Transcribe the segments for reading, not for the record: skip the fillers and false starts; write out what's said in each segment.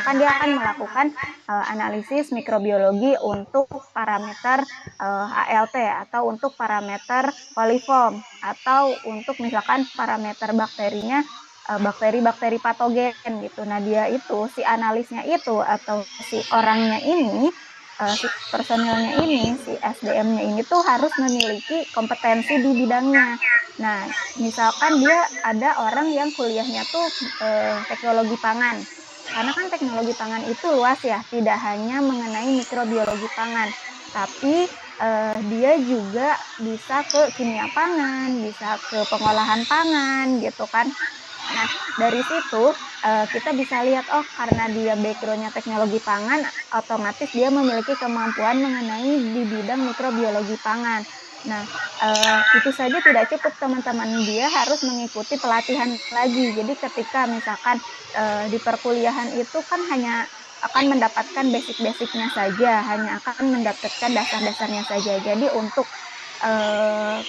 misalkan dia akan melakukan analisis mikrobiologi untuk parameter ALT atau untuk parameter coliform atau untuk misalkan parameter bakterinya bakteri-bakteri patogen gitu. Nah, dia itu si analisnya itu atau si orangnya ini si personilnya ini, si SDM-nya ini tuh harus memiliki kompetensi di bidangnya. Nah, misalkan dia ada orang yang kuliahnya tuh teknologi pangan. Karena kan teknologi pangan itu luas ya, tidak hanya mengenai mikrobiologi pangan, tapi dia juga bisa ke kimia pangan, bisa ke pengolahan pangan gitu kan. Nah, dari situ kita bisa lihat, oh karena dia background-nya teknologi pangan, otomatis dia memiliki kemampuan mengenai di bidang mikrobiologi pangan. Nah, itu saja tidak cukup teman-teman, dia harus mengikuti pelatihan lagi. Jadi ketika misalkan di perkuliahan itu kan hanya akan mendapatkan basic-basicnya saja, hanya akan mendapatkan dasar-dasarnya saja. Jadi untuk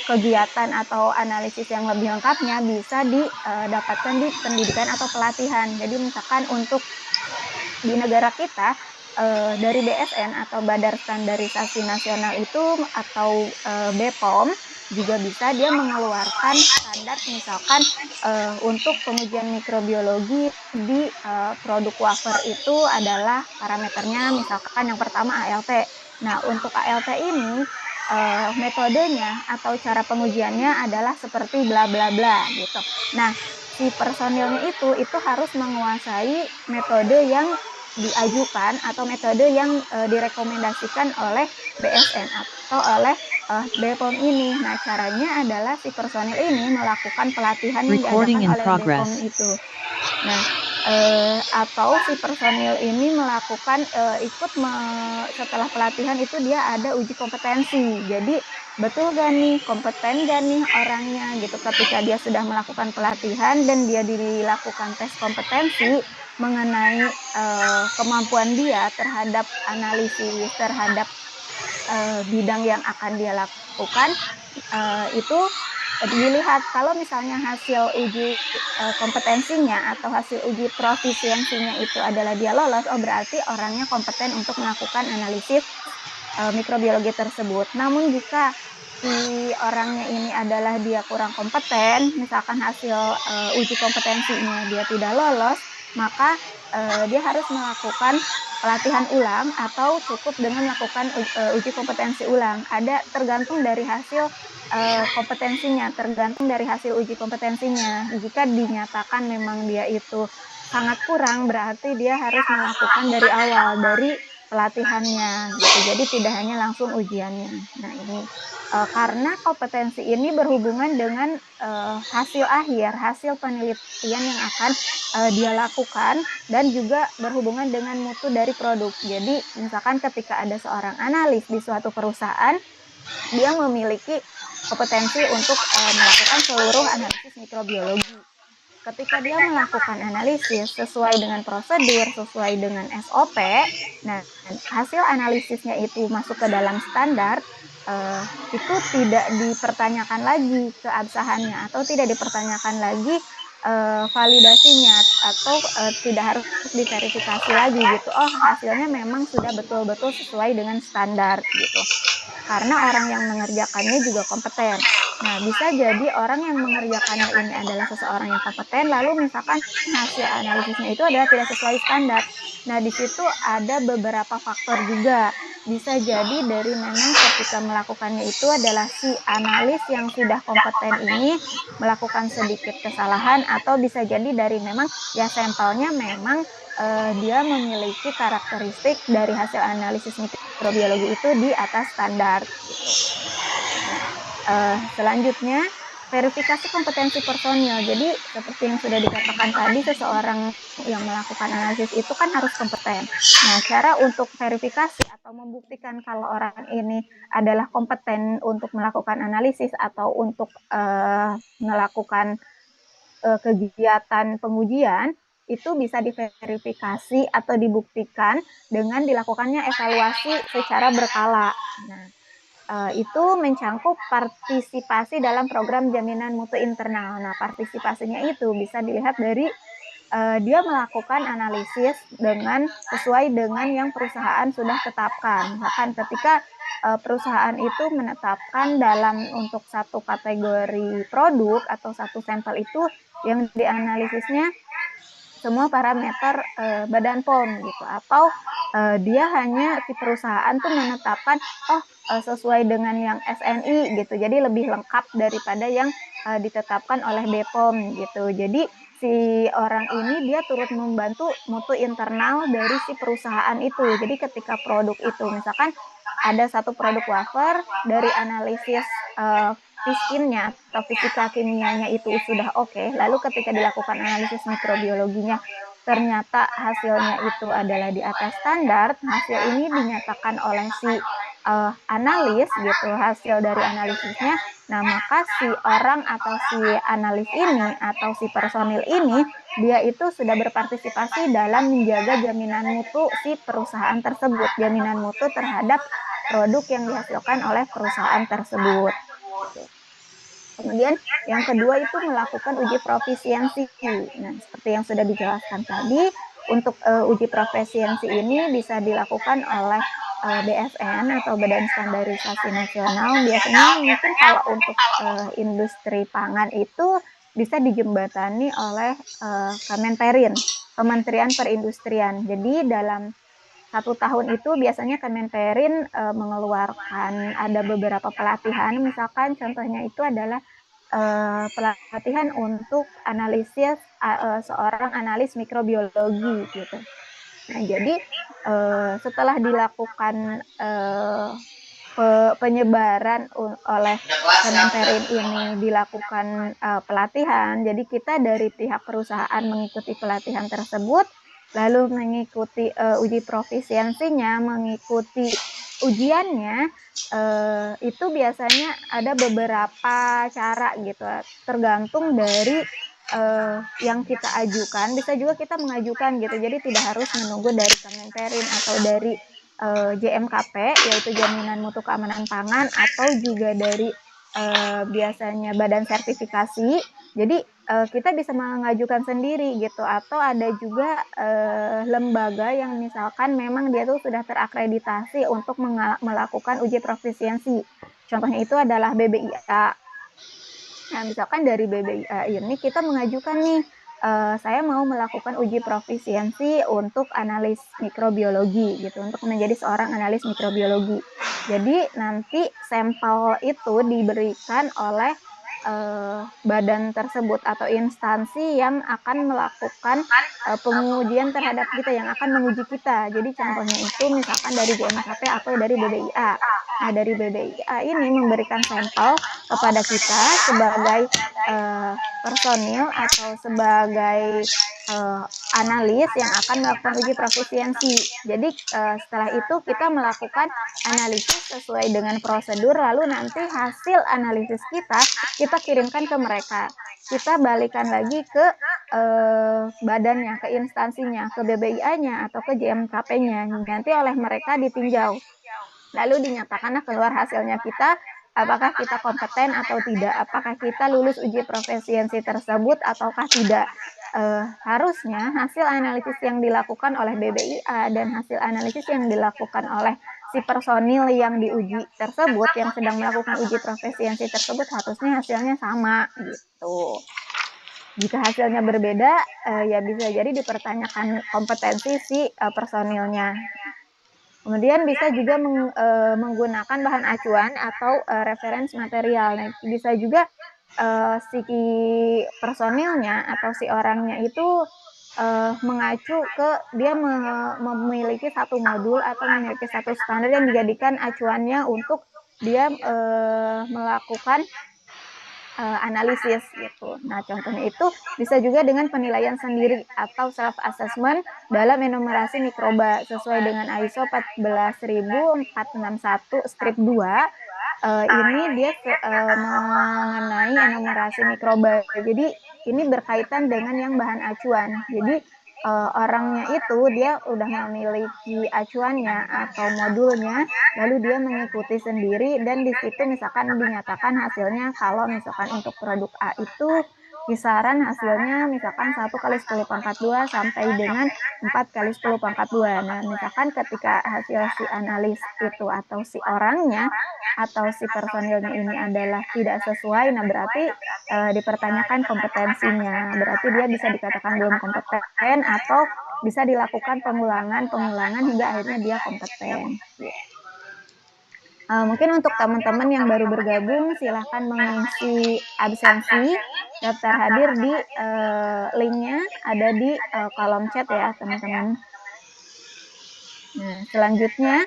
kegiatan atau analisis yang lebih lengkapnya bisa didapatkan di pendidikan atau pelatihan. Jadi misalkan untuk di negara kita dari BSN atau Badan Standarisasi Nasional itu atau BPOM juga bisa dia mengeluarkan standar misalkan untuk pengujian mikrobiologi di produk wafer itu adalah parameternya misalkan yang pertama ALT. Nah, untuk ALT ini metodenya atau cara pengujiannya adalah seperti bla bla bla gitu. Nah, si personilnya itu harus menguasai metode yang diajukan atau metode yang direkomendasikan oleh BSN atau oleh BPOM ini. Nah, caranya adalah si personil ini melakukan pelatihan yang diadakan oleh BPOM itu. Nah, atau si personil ini melakukan setelah pelatihan itu dia ada uji kompetensi. Jadi betul gak nih, kompeten gak nih orangnya gitu. Ketika dia sudah melakukan pelatihan dan dia dilakukan tes kompetensi mengenai kemampuan dia terhadap analisis, terhadap bidang yang akan dia lakukan, itu dilihat kalau misalnya hasil uji kompetensinya atau hasil uji profisiensinya itu adalah dia lolos, oh berarti orangnya kompeten untuk melakukan analisis mikrobiologi tersebut. Namun jika si orangnya ini adalah dia kurang kompeten, misalkan hasil uji kompetensinya dia tidak lolos, maka dia harus melakukan pelatihan ulang atau cukup dengan melakukan uji kompetensi ulang. Ada tergantung dari hasil kompetensinya, tergantung dari hasil uji kompetensinya. Jika dinyatakan memang dia itu sangat kurang, berarti dia harus melakukan dari awal, dari pelatihannya gitu. Jadi tidak hanya langsung ujiannya. Nah, ini karena kompetensi ini berhubungan dengan hasil akhir, hasil penelitian yang akan dia lakukan dan juga berhubungan dengan mutu dari produk. Jadi, misalkan ketika ada seorang analis di suatu perusahaan, dia memiliki kompetensi untuk melakukan seluruh analisis mikrobiologi. Ketika dia melakukan analisis sesuai dengan prosedur, sesuai dengan SOP, nah hasil analisisnya itu masuk ke dalam standar, itu tidak dipertanyakan lagi keabsahannya atau tidak dipertanyakan lagi validasinya atau tidak harus diverifikasi lagi gitu. Oh, hasilnya memang sudah betul-betul sesuai dengan standar gitu. Karena orang yang mengerjakannya juga kompeten. Nah, bisa jadi orang yang mengerjakannya ini adalah seseorang yang kompeten, lalu misalkan hasil analisisnya itu adalah tidak sesuai standar. Nah, di situ ada beberapa faktor juga. Bisa jadi dari memang ketika melakukannya itu adalah si analis yang sudah kompeten ini melakukan sedikit kesalahan, atau bisa jadi dari memang ya sampelnya memang dia memiliki karakteristik dari hasil analisis mikrobiologi itu di atas standar gitu. Nah, selanjutnya verifikasi kompetensi personil. Jadi seperti yang sudah dikatakan tadi, seseorang yang melakukan analisis itu kan harus kompeten. Nah, cara untuk verifikasi atau membuktikan kalau orang ini adalah kompeten untuk melakukan analisis atau untuk melakukan kegiatan pengujian itu bisa diverifikasi atau dibuktikan dengan dilakukannya evaluasi secara berkala. Nah, itu mencangkup partisipasi dalam program jaminan mutu internal. Nah, partisipasinya itu bisa dilihat dari dia melakukan analisis sesuai dengan yang perusahaan sudah tetapkan. Misalkan ketika perusahaan itu menetapkan untuk satu kategori produk atau satu sampel itu yang dianalisisnya semua parameter Badan POM gitu, atau dia hanya si perusahaan tuh menetapkan sesuai dengan yang SNI gitu, jadi lebih lengkap daripada yang ditetapkan oleh BPOM gitu. Jadi si orang ini dia turut membantu mutu internal dari si perusahaan itu. Jadi ketika produk itu misalkan ada satu produk wafer, dari analisis fiskinnya atau fisika kimianya itu sudah oke, lalu ketika dilakukan analisis mikrobiologinya ternyata hasilnya itu adalah di atas standar, hasil ini dinyatakan oleh si analis gitu, hasil dari analisisnya. Nah, maka si orang atau si analis ini atau si personil ini dia itu sudah berpartisipasi dalam menjaga jaminan mutu si perusahaan tersebut, jaminan mutu terhadap produk yang dihasilkan oleh perusahaan tersebut. Gitu. Kemudian yang kedua itu melakukan uji profisiensi. Nah, seperti yang sudah dijelaskan tadi, untuk uji profisiensi ini bisa dilakukan oleh BSN atau Badan Standarisasi Nasional. Biasanya mungkin kalau untuk industri pangan itu bisa dijembatani oleh Kemenperin, Kementerian Perindustrian. Jadi dalam 1 tahun itu biasanya Kemenperin mengeluarkan ada beberapa pelatihan, misalkan contohnya itu adalah pelatihan untuk analisis seorang analis mikrobiologi gitu. Nah, jadi setelah dilakukan penyebaran oleh Kemenperin ini dilakukan pelatihan, jadi kita dari pihak perusahaan mengikuti pelatihan tersebut, lalu mengikuti uji profisiensinya, mengikuti ujiannya, itu biasanya ada beberapa cara gitu, tergantung dari yang kita ajukan. Bisa juga kita mengajukan gitu, jadi tidak harus menunggu dari Kemenperin atau dari JMKP, yaitu Jaminan Mutu Keamanan Pangan, atau juga dari biasanya badan sertifikasi. Jadi kita bisa mengajukan sendiri gitu, atau ada juga lembaga yang misalkan memang dia tuh sudah terakreditasi untuk melakukan uji profisiensi. Contohnya itu adalah BBIA. Nah, misalkan dari BBIA ini kita mengajukan nih, saya mau melakukan uji profisiensi untuk analis mikrobiologi gitu, untuk menjadi seorang analis mikrobiologi. Jadi nanti sampel itu diberikan oleh badan tersebut atau instansi yang akan melakukan pengujian terhadap kita, yang akan menguji kita. Jadi contohnya itu misalkan dari JMKP atau dari BBIA. Nah, dari BBIA ini memberikan sampel kepada kita sebagai personil atau sebagai analis yang akan melakukan uji profisiensi. Jadi setelah itu kita melakukan analisis sesuai dengan prosedur, lalu nanti hasil analisis kita kirimkan ke mereka. Kita balikan lagi ke badannya, ke instansinya, ke BBIA-nya atau ke JMKP-nya. Nanti oleh mereka ditinjau. Lalu dinyatakanlah keluar hasilnya kita, apakah kita kompeten atau tidak, apakah kita lulus uji profisiensi tersebut ataukah tidak. Harusnya hasil analisis yang dilakukan oleh BBIA dan hasil analisis yang dilakukan oleh si personil yang diuji tersebut, yang sedang melakukan uji profisiensi tersebut, harusnya hasilnya sama gitu. Jika hasilnya berbeda, ya bisa jadi dipertanyakan kompetensi si personilnya. Kemudian bisa juga menggunakan bahan acuan atau reference material. Nah, bisa juga si personilnya atau si orangnya itu mengacu ke dia memiliki satu modul atau memiliki satu standar yang dijadikan acuannya untuk dia melakukan analisis gitu. Nah, contohnya itu bisa juga dengan penilaian sendiri atau self assessment dalam enumerasi mikroba sesuai dengan ISO 14461-2. Ini dia mengenai enumerasi mikroba. Jadi ini berkaitan dengan yang bahan acuan. Jadi orangnya itu dia udah memiliki acuannya atau modulnya, lalu dia mengikuti sendiri, dan di situ misalkan dinyatakan hasilnya kalau misalkan untuk produk A itu kisaran hasilnya misalkan 1 kali 10 pangkat 2 sampai dengan 4 kali 10 pangkat 2. Nah, misalkan ketika hasil si analis itu atau si orangnya atau si personilnya ini adalah tidak sesuai, nah berarti dipertanyakan kompetensinya. Berarti dia bisa dikatakan belum kompeten atau bisa dilakukan pengulangan hingga akhirnya dia kompeten. Mungkin untuk teman-teman yang baru bergabung, silahkan mengisi absensi daftar hadir di linknya ada di kolom chat ya teman-teman. Nah, selanjutnya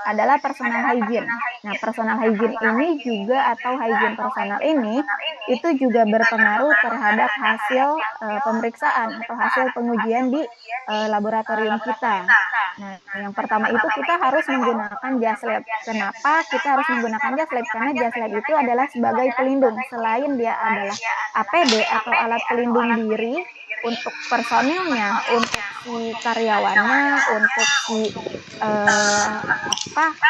adalah personal hygiene. Nah, personal hygiene ini juga atau hygiene personal ini itu juga berpengaruh terhadap hasil pemeriksaan atau hasil pengujian di laboratorium kita. Nah, yang pertama itu kita harus menggunakan jas lab. Kenapa kita harus menggunakan jas lab? Karena jas lab itu adalah sebagai pelindung. Selain dia adalah APD atau alat pelindung diri untuk personilnya, untuk si karyawannya, untuk si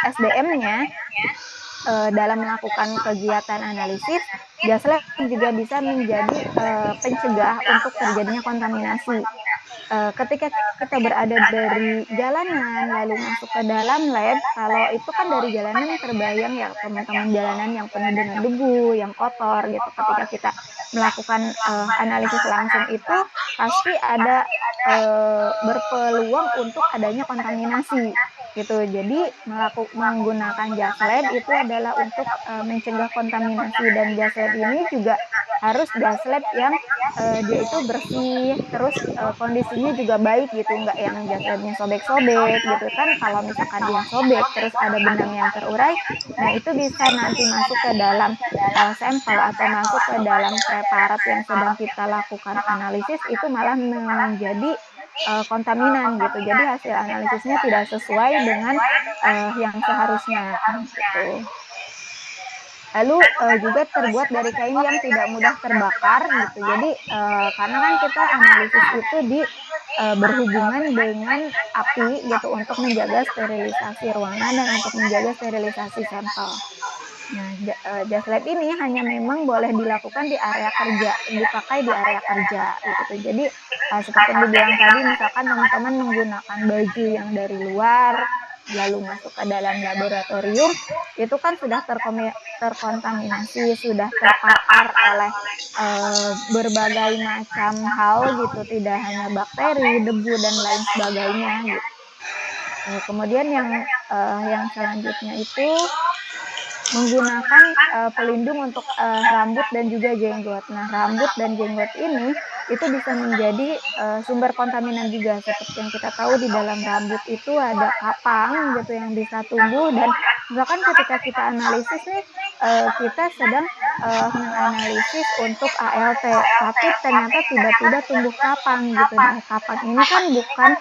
SDM-nya dalam melakukan kegiatan analisis, jas lab juga bisa menjadi pencegah untuk terjadinya kontaminasi. Ketika kita berada dari jalanan lalu masuk ke dalam lab, kalau itu kan dari jalanan terbayang ya teman-teman, jalanan yang penuh dengan debu, yang kotor gitu. Ketika kita melakukan analisis langsung itu pasti ada berpeluang untuk adanya kontaminasi gitu. Jadi menggunakan jas lab itu adalah untuk mencegah kontaminasi, dan jas lab ini juga harus jas lab yang dia itu bersih, terus kondisinya juga baik gitu, nggak yang jas labnya sobek-sobek gitu kan. Kalau misalkan dia sobek terus ada benang yang terurai, nah itu bisa nanti masuk ke dalam sampel atau masuk ke dalam preparat yang sedang kita lakukan analisis, itu malah menjadi kontaminan gitu. Jadi hasil analisisnya tidak sesuai dengan yang seharusnya gitu. Lalu juga terbuat dari kain yang tidak mudah terbakar gitu. Jadi karena kan kita analisis itu berhubungan dengan api gitu untuk menjaga sterilisasi ruangan dan untuk menjaga sterilisasi sampel. Nah, jas lab ini hanya memang boleh dilakukan di area kerja, dipakai di area kerja gitu. Jadi seperti yang dibilang tadi, misalkan teman-teman menggunakan baju yang dari luar lalu masuk ke dalam laboratorium, itu kan sudah terkontaminasi, sudah terpapar oleh berbagai macam hal gitu, tidak hanya bakteri, debu dan lain sebagainya gitu. Kemudian yang selanjutnya itu menggunakan pelindung untuk rambut dan juga jenggot. Nah, rambut dan jenggot ini itu bisa menjadi sumber kontaminan juga. Seperti yang kita tahu, di dalam rambut itu ada kapang gitu yang bisa tumbuh, dan misalkan ketika kita analisis nih, kita sedang menganalisis untuk ALT, tapi ternyata tiba-tiba tumbuh kapang gitu. Nah, kapang ini kan bukan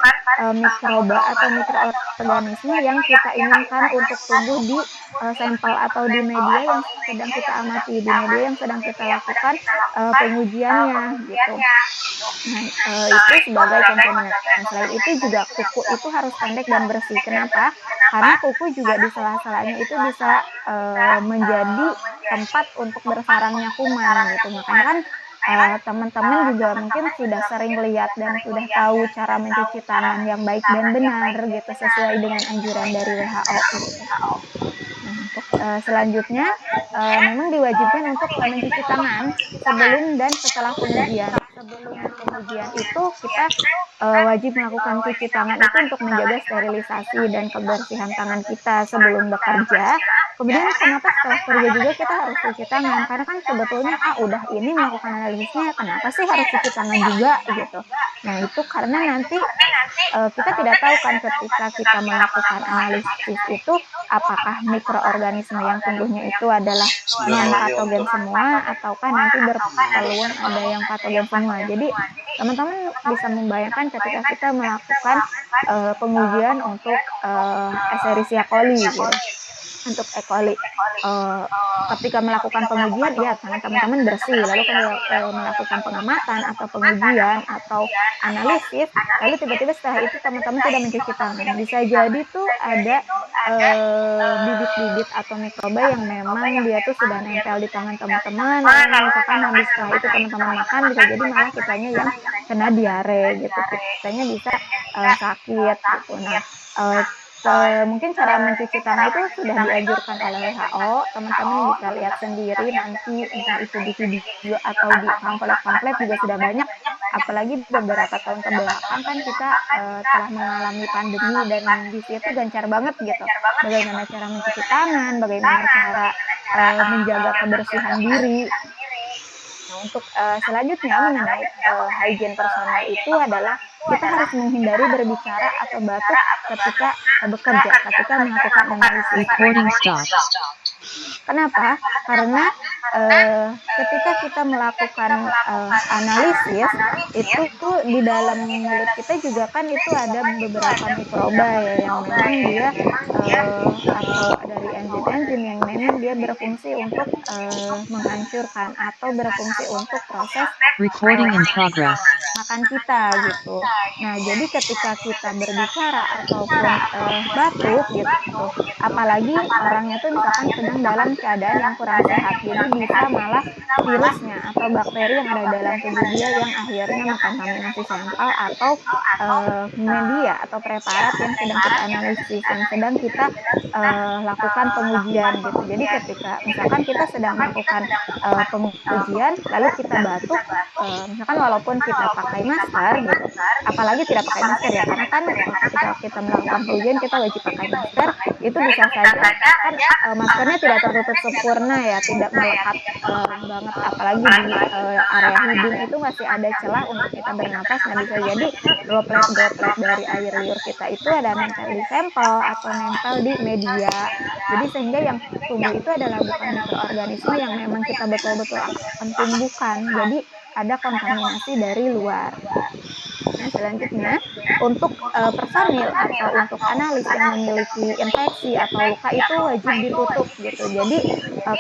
mikroba atau mikroorganisme yang kita inginkan untuk tumbuh di sampel atau di media yang sedang kita amati, di media yang sedang kita lakukan pengujiannya gitu. Nah, itu sebagai kontaminan. Selain itu juga kuku itu harus pendek dan bersih. Kenapa? Karena kuku juga di sela-selanya itu bisa menjadi tempat untuk bersarangnya kuman gitu. Makanya kan teman-teman juga mungkin sudah sering lihat dan sudah tahu cara mencuci tangan yang baik dan benar gitu, sesuai dengan anjuran dari WHO gitu. Nah, untuk selanjutnya memang diwajibkan untuk mencuci tangan sebelum dan setelah pengujian. Sebelum pengujian itu kita wajib melakukan cuci tangan itu untuk menjaga sterilisasi dan kebersihan tangan kita sebelum bekerja. Kemudian kenapa setelah kerja juga kita harus cuci tangan? Karena kan sebetulnya udah ini melakukan analisisnya, kenapa sih harus cuci tangan juga gitu. Nah, itu karena nanti kita tidak tahu kan ketika kita melakukan analisis itu apakah mikroorganisme yang tumbuhnya itu adalah non patogen semua ataukah nanti berpeluang ada yang patogen semua. Jadi teman-teman bisa membayangkan ketika kita melakukan pengujian untuk Escherichia coli gitu. Untuk E. coli, ketika melakukan pengujian, ya tangan teman-teman bersih, lalu melakukan pengamatan atau pengujian atau analisis, lalu tiba-tiba setelah itu teman-teman tidak mencuci tangan. Bisa jadi tuh ada bibit-bibit atau mikroba yang memang dia tuh sudah nempel di tangan teman-teman, lalu misalkan habis setelah itu teman-teman makan, bisa jadi malah kitanya yang kena diare gitu, kitanya bisa sakit gitu. Nah, mungkin cara mencuci tangan itu sudah dianjurkan oleh WHO, teman-teman bisa lihat sendiri nanti, entah itu di video atau di pamflet-pamflet juga sudah banyak. Apalagi beberapa tahun ke belakang kan kita telah mengalami pandemi, dan di situ gencar banget gitu, bagaimana cara mencuci tangan, bagaimana cara menjaga kebersihan diri. Nah, untuk selanjutnya mengenai hygiene personal itu adalah kita harus menghindari berbicara atau batuk ketika bekerja, ketika melakukan analisis. Recording stopped. Kenapa? Karena ketika kita melakukan analisis itu tuh di dalam mulut kita juga kan itu ada beberapa mikroba ya, yang memang dia atau dari enzim-enzim yang memang dia berfungsi untuk menghancurkan atau berfungsi untuk proses Recording in progress. makan kita gitu. Nah, jadi ketika kita berbicara ataupun batuk gitu, apalagi orangnya tuh misalkan sedang dalam keadaan yang kurang sehat, jadi bisa malah virusnya atau bakteri yang ada dalam tubuh dia yang akhirnya mengkontaminasi sampel atau media atau preparat yang sedang kita analisis, yang sedang kita lakukan pengujian gitu. Jadi ketika misalkan kita sedang melakukan pengujian lalu kita batuk, misalkan walaupun kita pakai masker gitu, apalagi tidak pakai masker ya, karena kan ketika kita melakukan pengujian kita wajib pakai masker, itu bisa saja kan maskernya tidak tertutup sempurna ya, tidak melekat banget, apalagi di area hidung itu masih ada celah untuk kita bernapas. Nah, bisa jadi droplet-droplet dari air liur kita itu ada nempel di sampel atau nempel di media, jadi sehingga yang tumbuh itu adalah bukan mikroorganisme yang memang kita betul-betul akan tumbuhkan, jadi ada kontaminasi dari luar. Nah, selanjutnya untuk personil atau untuk analis yang memiliki infeksi atau luka itu wajib ditutup gitu. Jadi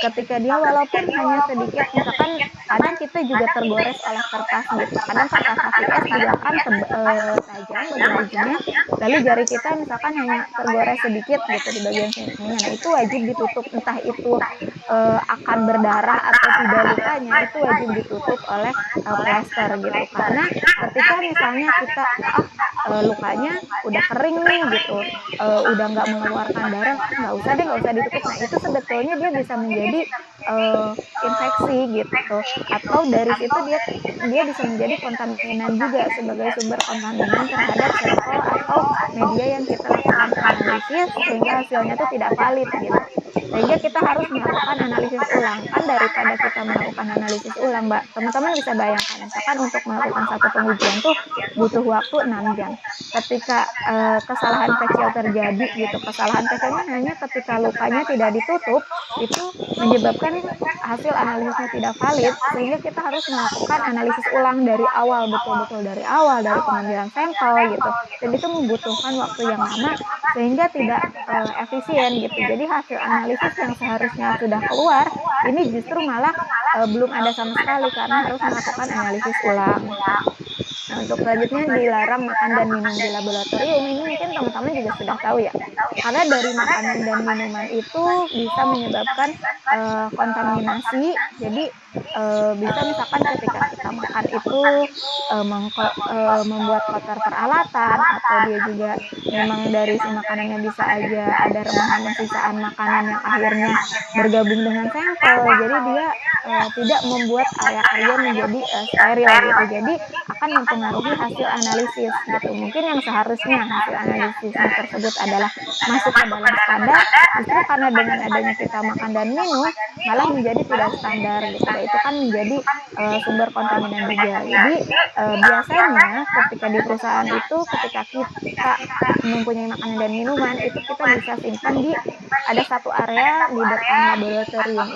ketika dia walaupun hanya sedikit, misalkan kadang kita juga tergores oleh kertas gitu. Kadang kertas HVS juga kan tajam bagian ujungnya. Lalu jari kita misalkan hanya tergores sedikit gitu di bagian sininya. Nah, itu wajib ditutup, entah itu akan berdarah atau tidak lukanya, itu wajib ditutup oleh plester gitu. Karena ketika misalnya kita lukanya udah kering nih gitu, udah nggak mengeluarkan darah, nggak usah ditutup. Nah, itu sebetulnya dia bisa menjadi infeksi gitu, atau dari situ dia bisa menjadi kontaminan juga, sebagai sumber kontaminan terhadap sampel atau media yang kita lakukan analisis, sehingga hasilnya itu tidak valid gitu. Sehingga kita harus melakukan analisis ulang. Kan daripada kita melakukan analisis ulang, Mbak, teman-teman bisa bayangkan, misalkan untuk melakukan satu pengujian tuh butuh waktu 6 jam. Ketika kesalahan kecil terjadi gitu, kesalahan kecilnya hanya ketika lukanya tidak ditutup, itu menyebabkan hasil analisisnya tidak valid, sehingga kita harus melakukan analisis ulang dari awal, betul-betul dari awal, dari pengambilan sampel gitu. Dan itu membutuhkan waktu yang lama, sehingga tidak efisien gitu. Jadi hasil analisis yang seharusnya sudah keluar, ini justru malah belum ada sama sekali karena harus melakukan analisis ulang. Nah, untuk selanjutnya dilarang makan dan minum di laboratorium, ini mungkin teman-teman juga sudah tahu ya. Karena dari makanan dan minuman itu bisa menyebabkan kontaminasi. Jadi bisa misalkan ketika kita makan itu membuat kotor peralatan, atau dia juga memang dari si makanannya bisa aja ada remahan sisaan makanan yang akhirnya bergabung dengan sampel. Jadi dia tidak membuat area kerja menjadi steril gitu. Jadi akan mempengaruhi hasil analisis gitu. Mungkin yang seharusnya hasil analisisnya tersebut adalah masuk ke dalam standar, justru karena dengan adanya kita makan dan minum malah menjadi tidak standar gitu. Dan itu kan menjadi sumber kontaminan juga. Jadi biasanya ketika di perusahaan itu, ketika kita mempunyai makanan dan minuman itu kita bisa simpan di ada satu area di depan laboratorium,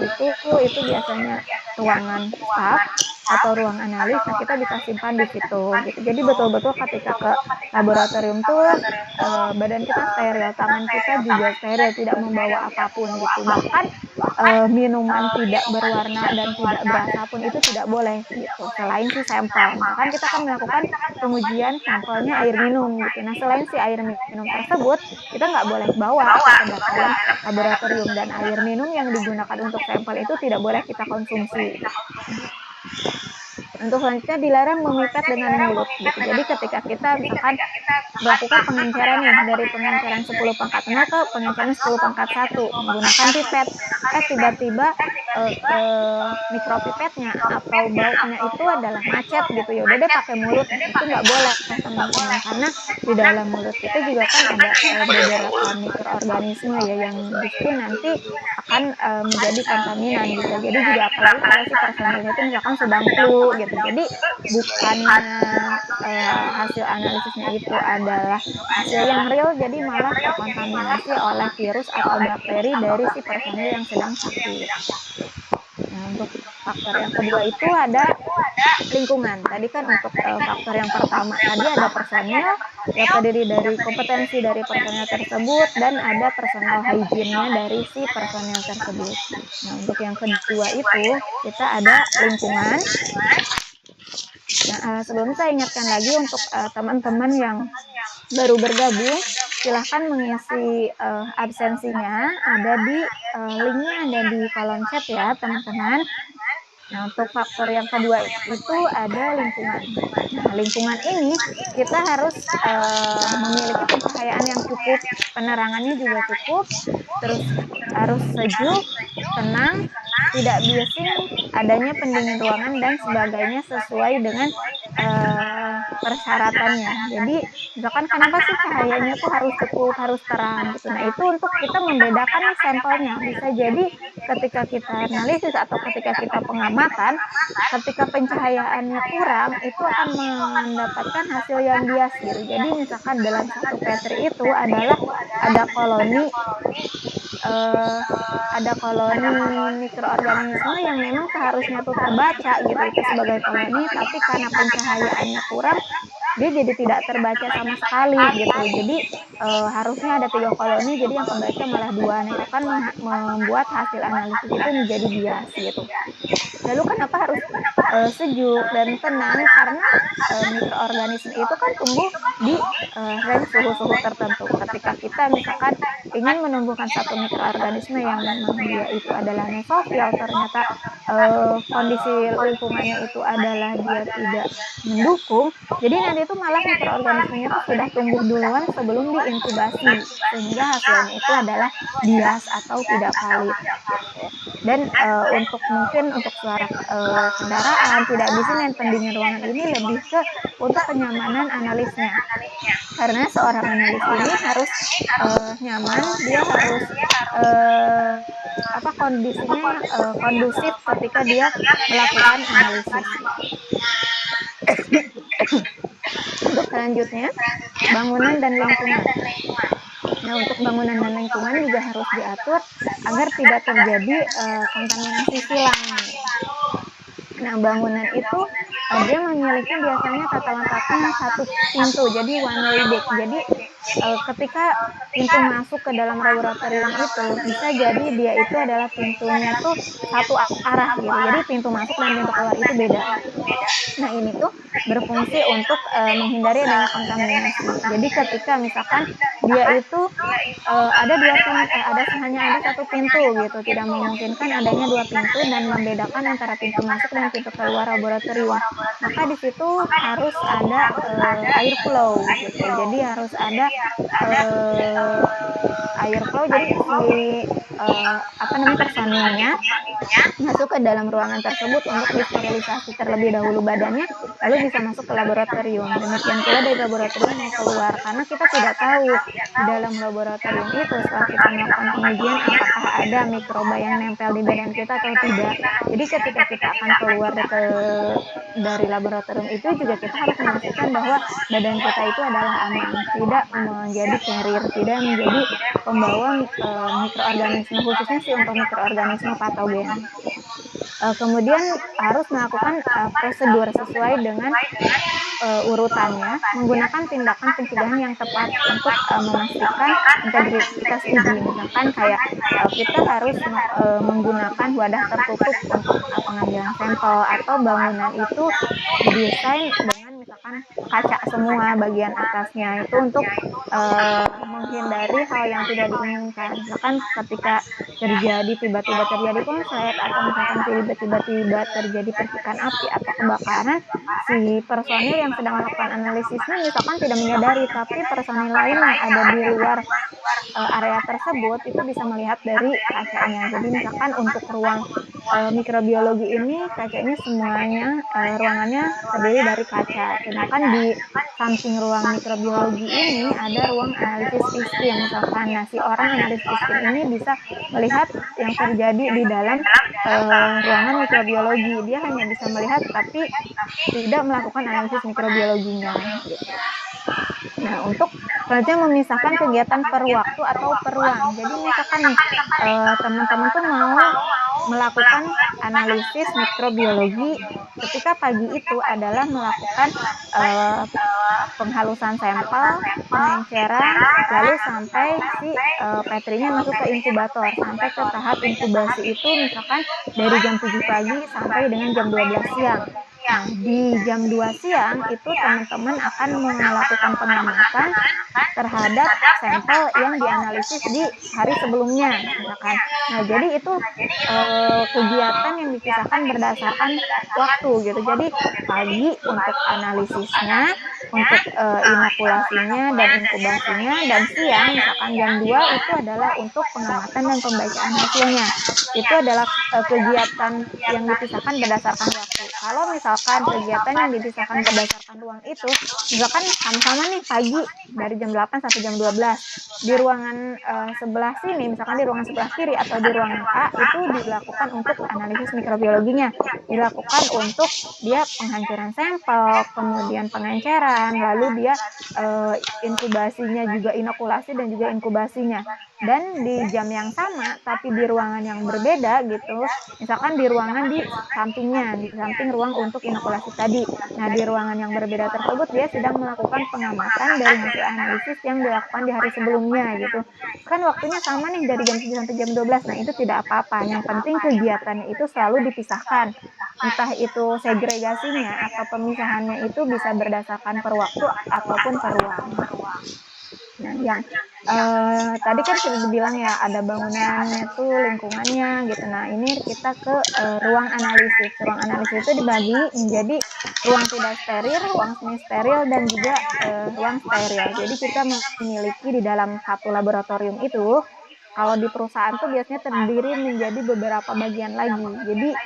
itu biasanya ruangan staff. atau ruang analis, nah kita bisa simpan di situ gitu. Jadi betul-betul ketika ke laboratorium tuh badan kita steril, tangan kita juga steril, tidak membawa apapun gitu. Bahkan minuman tidak berwarna dan tidak berasa pun itu tidak boleh gitu. Selain si sampel, misalkan kita akan melakukan pengujian sampelnya air minum gitu. Nah selain si air minum tersebut, kita nggak boleh bawa ke dalam laboratorium, dan air minum yang digunakan untuk sampel itu tidak boleh kita konsumsi. Nah, untuk selanjutnya dilarang memipet dengan mulut gitu. Jadi ketika kita misalkan melakukan pengenceran nih, dari pengenceran 10 pangkat 0 ke pengenceran 10 pangkat 1 menggunakan pipet, tiba-tiba ke mikropipetnya atau baunya itu adalah macet gitu, ya udah deh pakai mulut. Nah itu nggak boleh teman-teman, karena di dalam mulut kita juga kan ada beberapa mikroorganisme ya yang justru nanti akan menjadi kontaminan. Bisa jadi juga apalagi kalau si personilnya itu misalkan sedang flu gitu. Jadi bukannya hasil analisisnya itu adalah hasil yang real, jadi malah terkontaminasi oleh virus atau bakteri dari si personil yang sedang sakit. Nah, untuk faktor yang kedua itu ada lingkungan. Tadi kan untuk faktor yang pertama tadi ada personil, ya terdiri dari kompetensi dari personil tersebut dan ada personal hygiene-nya dari si personil tersebut. Nah, untuk yang kedua itu kita ada lingkungan. Nah, sebelum saya ingatkan lagi untuk teman-teman yang baru bergabung, silahkan mengisi absensinya, ada di linknya ada di kolom chat ya teman-teman. Nah, untuk faktor yang kedua itu ada lingkungan. Nah, lingkungan ini kita harus memiliki pencahayaan yang cukup, penerangannya juga cukup, terus harus sejuk, tenang, tidak bising, adanya pendingin ruangan dan sebagainya sesuai dengan persyaratannya. Jadi misalkan kenapa sih cahayanya tuh harus cukup, harus terang gitu. Nah itu untuk kita membedakan nih sampelnya. Bisa jadi ketika kita analisis atau ketika kita pengamatan, ketika pencahayaannya kurang itu akan mendapatkan hasil yang bias gitu. Jadi misalkan dalam satu petri itu adalah ada koloni mikroorganisme yang memang seharusnya tuh terbaca gitu itu sebagai koloni, tapi karena pencahayaannya kurang dia jadi tidak terbaca sama sekali gitu. Jadi harusnya ada 3 koloni, jadi yang kebaca malah 2. Nah itu kan membuat hasil analisis itu menjadi bias gitu. Lalu kenapa harus sejuk dan tenang? Karena mikroorganisme itu kan tumbuh di range suhu-suhu tertentu. Ketika kita misalkan ingin menumbuhkan satu mikroorganisme yang memang dia itu adalah mesofil, ternyata kondisi lingkungannya itu adalah dia tidak mendukung, jadi nanti itu malah mikroorganismenya itu sudah tumbuh duluan sebelum diinkubasi, sehingga hasilnya itu adalah bias atau tidak valid. Dan untuk mungkin untuk suara kendaraan, tidak bising dan pendingin ruangan ini lebih ke untuk kenyamanan analisnya. Karena seorang analis ini harus nyaman, dia harus kondisinya kondusif ketika dia melakukan analisis. Untuk selanjutnya, bangunan dan lingkungan. Nah, untuk bangunan dan lingkungan juga harus diatur agar tidak terjadi kontaminasi silang. Nah, bangunan itu dia memiliki biasanya tata letaknya satu pintu, jadi one way deck. Jadi ketika pintu masuk ke dalam laboratorium itu bisa jadi dia itu adalah pintunya tuh satu arah gitu. Jadi pintu masuk dan pintu keluar itu beda. Nah ini tuh berfungsi untuk menghindari adanya kontaminasi. Jadi ketika misalkan dia itu hanya ada satu pintu gitu, tidak memungkinkan adanya 2 pintu dan membedakan antara pintu masuk dan pintu keluar laboratorium. Maka di situ harus ada air flow gitu. Jadi harus ada air flow. Jadi si personilnya masuk ke dalam ruangan tersebut untuk disterilisasi terlebih dahulu badannya, lalu bisa masuk ke laboratorium. Demikian pula dari laboratorium mau keluar, karena kita tidak tahu di dalam laboratorium itu setelah kita melakukan pengujian apakah ada mikroba yang nempel di badan kita atau tidak. Jadi ketika kita akan keluar dari laboratorium itu juga kita harus memastikan bahwa badan kita itu adalah aman, tidak menjadi carrier, tidak menjadi pembawa mikroorganisme, khususnya sih untuk mikroorganisme patogen. Kemudian harus melakukan prosedur sesuai dengan urutannya, menggunakan tindakan pencegahan yang tepat untuk memastikan integritas uji. Misalkan kayak kita harus menggunakan wadah tertutup untuk pengambilan sampel, atau bangunan itu didesain dengan misalkan kaca semua bagian atasnya, itu untuk menghindari hal yang tidak diinginkan. Misalkan ketika tiba-tiba terjadi konslet, atau misalkan tiba-tiba terjadi percikan api atau kebakaran, si personil yang sedang melakukan analisis ini misalkan tidak menyadari, tapi personil lain yang ada di luar area tersebut itu bisa melihat dari kacanya. Jadi misalkan untuk ruang mikrobiologi ini kacanya semuanya, ruangannya terdiri dari kaca. Sedangkan di samping ruang mikrobiologi ini ada ruang analisis fiskin misalkan. Nah, si orang analisis fiskin ini bisa melihat yang terjadi di dalam ruangan mikrobiologi. Dia hanya bisa melihat tapi tidak melakukan analisis mikrobiologinya. Nah, untuk selanjutnya memisahkan kegiatan per waktu atau per ruang. Jadi misalkan nih teman-teman tuh mau melakukan analisis mikrobiologi, ketika pagi itu adalah melakukan penghalusan sampel, pengenceran, lalu sampai si petrinya masuk ke inkubator, sampai ke tahap inkubasi itu misalkan dari jam 7 pagi sampai dengan jam 12 siang. Nah, di jam 2 siang itu teman-teman akan melakukan pengamatan terhadap sampel yang dianalisis di hari sebelumnya, misalkan. Nah, jadi itu kegiatan yang dipisahkan berdasarkan waktu gitu. Jadi pagi untuk analisisnya, untuk inokulasinya dan inkubasinya, dan siang misalkan jam 2 itu adalah untuk pengamatan dan pembacaan hasilnya. Itu adalah kegiatan yang dipisahkan berdasarkan waktu. Kalau misalkan kegiatan yang dipisahkan berdasarkan ruang itu, misalkan sama-sama nih pagi dari jam 8 sampai jam 12. Di ruangan sebelah sini, misalkan di ruangan sebelah kiri atau di ruangan A, itu dilakukan untuk analisis mikrobiologinya. Dilakukan untuk dia penghancuran sampel, kemudian pengenceran, lalu dia inkubasinya juga, inokulasi dan juga inkubasinya. Dan di jam yang sama tapi di ruangan yang berbeda gitu, misalkan di ruangan di sampingnya, di samping ruang untuk inokulasi tadi. Nah, di ruangan yang berbeda tersebut dia sedang melakukan pengamatan dari hasil analisis yang dilakukan di hari sebelumnya gitu. Kan waktunya sama nih dari jam 7 sampai jam 12. Nah, itu tidak apa-apa. Yang penting kegiatannya itu selalu dipisahkan. Entah itu segregasinya atau pemisahannya itu bisa berdasarkan per waktu ataupun per ruang. Nah, yang tadi kan sudah dibilang ya, ada bangunannya tuh, lingkungannya gitu. Nah, ini kita ke ruang analisis. Ruang analisis itu dibagi menjadi ruang tidak steril, ruang semi steril, dan juga ruang steril. Jadi kita memiliki di dalam satu laboratorium itu, kalau di perusahaan tuh biasanya terdiri menjadi beberapa bagian lagi. Jadi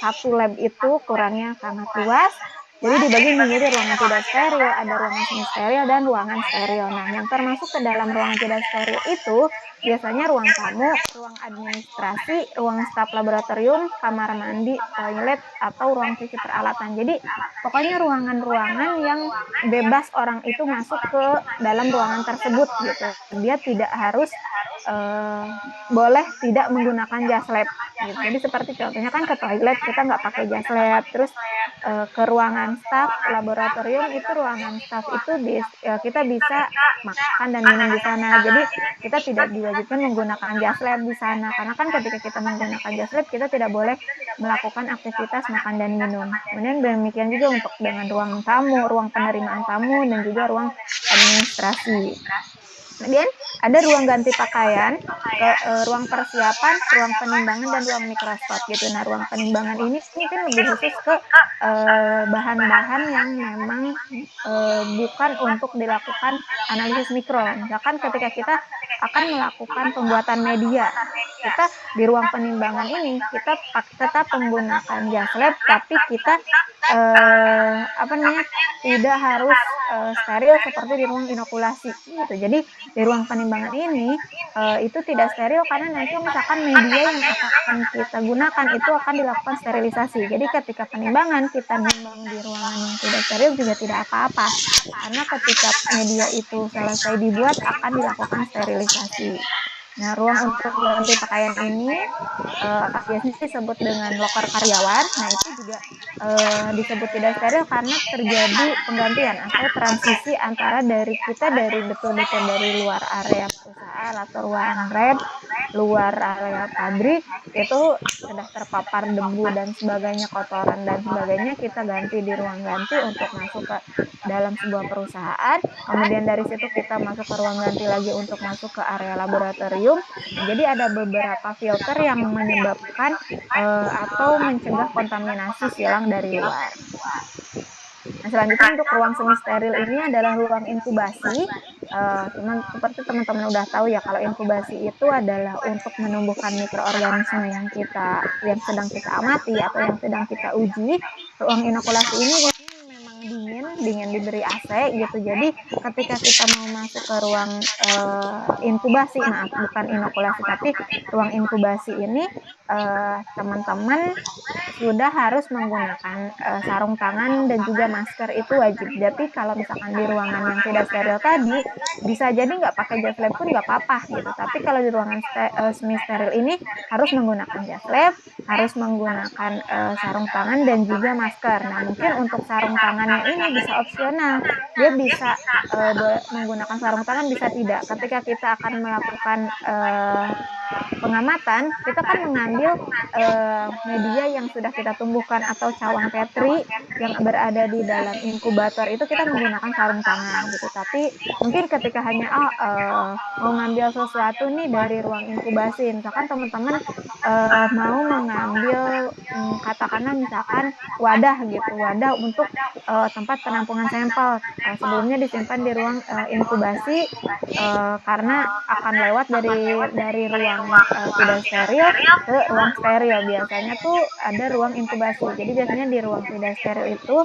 satu lab itu ukurannya sangat luas. Jadi dibagi menjadi ruangan tidak steril, ada ruangan semi steril dan ruangan steril. Nah, yang termasuk ke dalam ruangan tidak steril itu biasanya ruang tamu, ruang administrasi, ruang staf laboratorium, kamar mandi, toilet, atau ruang cuci peralatan. Jadi pokoknya ruangan-ruangan yang bebas orang itu masuk ke dalam ruangan tersebut gitu. Dia tidak harus boleh tidak menggunakan jas lab gitu. Jadi seperti contohnya kan ke toilet kita nggak pakai jas lab, terus ke ruangan staf laboratorium itu, ruangan staf itu kita bisa makan dan minum di sana. Jadi kita tidak diwajibkan menggunakan jas lab di sana, karena kan ketika kita menggunakan jas lab kita tidak boleh melakukan aktivitas makan dan minum. Kemudian demikian juga untuk dengan ruang tamu, ruang penerimaan tamu, dan juga ruang administrasi. Kemudian ada ruang ganti pakaian, ruang persiapan, ruang penimbangan, dan ruang mikroskop gitu. Nah, ruang penimbangan ini mungkin lebih khusus ke bahan-bahan yang memang bukan untuk dilakukan analisis mikro. Misalkan ketika kita akan melakukan pembuatan media, kita di ruang penimbangan ini kita tetap menggunakan jas lab, tapi kita tidak harus steril seperti di ruang inokulasi gitu. Jadi di ruang penimbangan ini itu tidak steril, karena nanti misalkan media yang akan kita gunakan itu akan dilakukan sterilisasi. Jadi ketika penimbangan kita nimbang di ruangan yang tidak steril juga tidak apa-apa, karena ketika media itu selesai dibuat akan dilakukan sterilisasi. Nah, ruang untuk ganti pakaian ini biasanya disebut dengan loker karyawan. Nah, itu juga disebut tidak steril karena terjadi penggantian atau transisi antara dari betul-betul dari luar area perusahaan atau ruangan lab, luar area pabrik itu sudah terpapar debu dan sebagainya, kotoran dan sebagainya, kita ganti di ruang ganti untuk masuk ke dalam sebuah perusahaan. Kemudian dari situ kita masuk ke ruang ganti lagi untuk masuk ke area laboratorium. Nah, jadi ada beberapa filter yang menyebabkan atau mencegah kontaminasi silang dari luar. Nah, selanjutnya untuk ruang semi steril ini adalah ruang inkubasi. Seperti teman-teman udah tahu ya, kalau inkubasi itu adalah untuk menumbuhkan mikroorganisme yang sedang kita amati atau yang sedang kita uji. Ruang inokulasi ini biasanya memang dingin diberi AC gitu. Jadi ketika kita mau masuk ke ruang inkubasi, maaf bukan inokulasi tapi ruang inkubasi ini teman-teman sudah harus menggunakan sarung tangan dan juga masker, itu wajib. Tapi kalau misalkan di ruangan yang tidak steril tadi, bisa jadi nggak pakai jas lab pun nggak apa-apa gitu. Tapi kalau di ruangan semi steril ini harus menggunakan jas lab, harus menggunakan sarung tangan dan juga masker. Nah, mungkin untuk sarung tangannya ini bisa opsional. Dia bisa menggunakan sarung tangan, bisa tidak. Ketika kita akan melakukan pengamatan, kita kan mengambil media yang sudah kita tumbuhkan atau cawang petri yang berada di dalam inkubator, itu kita menggunakan sarung tangan gitu. Tapi mungkin ketika hanya mau ngambil sesuatu nih dari ruang inkubasi, misalkan teman-teman mau mengambil katakanlah misalkan wadah gitu, wadah untuk tempat penampungan sampel, sebelumnya disimpan di ruang inkubasi karena akan lewat dari ruang tidak steril ke ruang steril. Biasanya tuh ada ruang inkubasi. Jadi biasanya di ruang tidak steril itu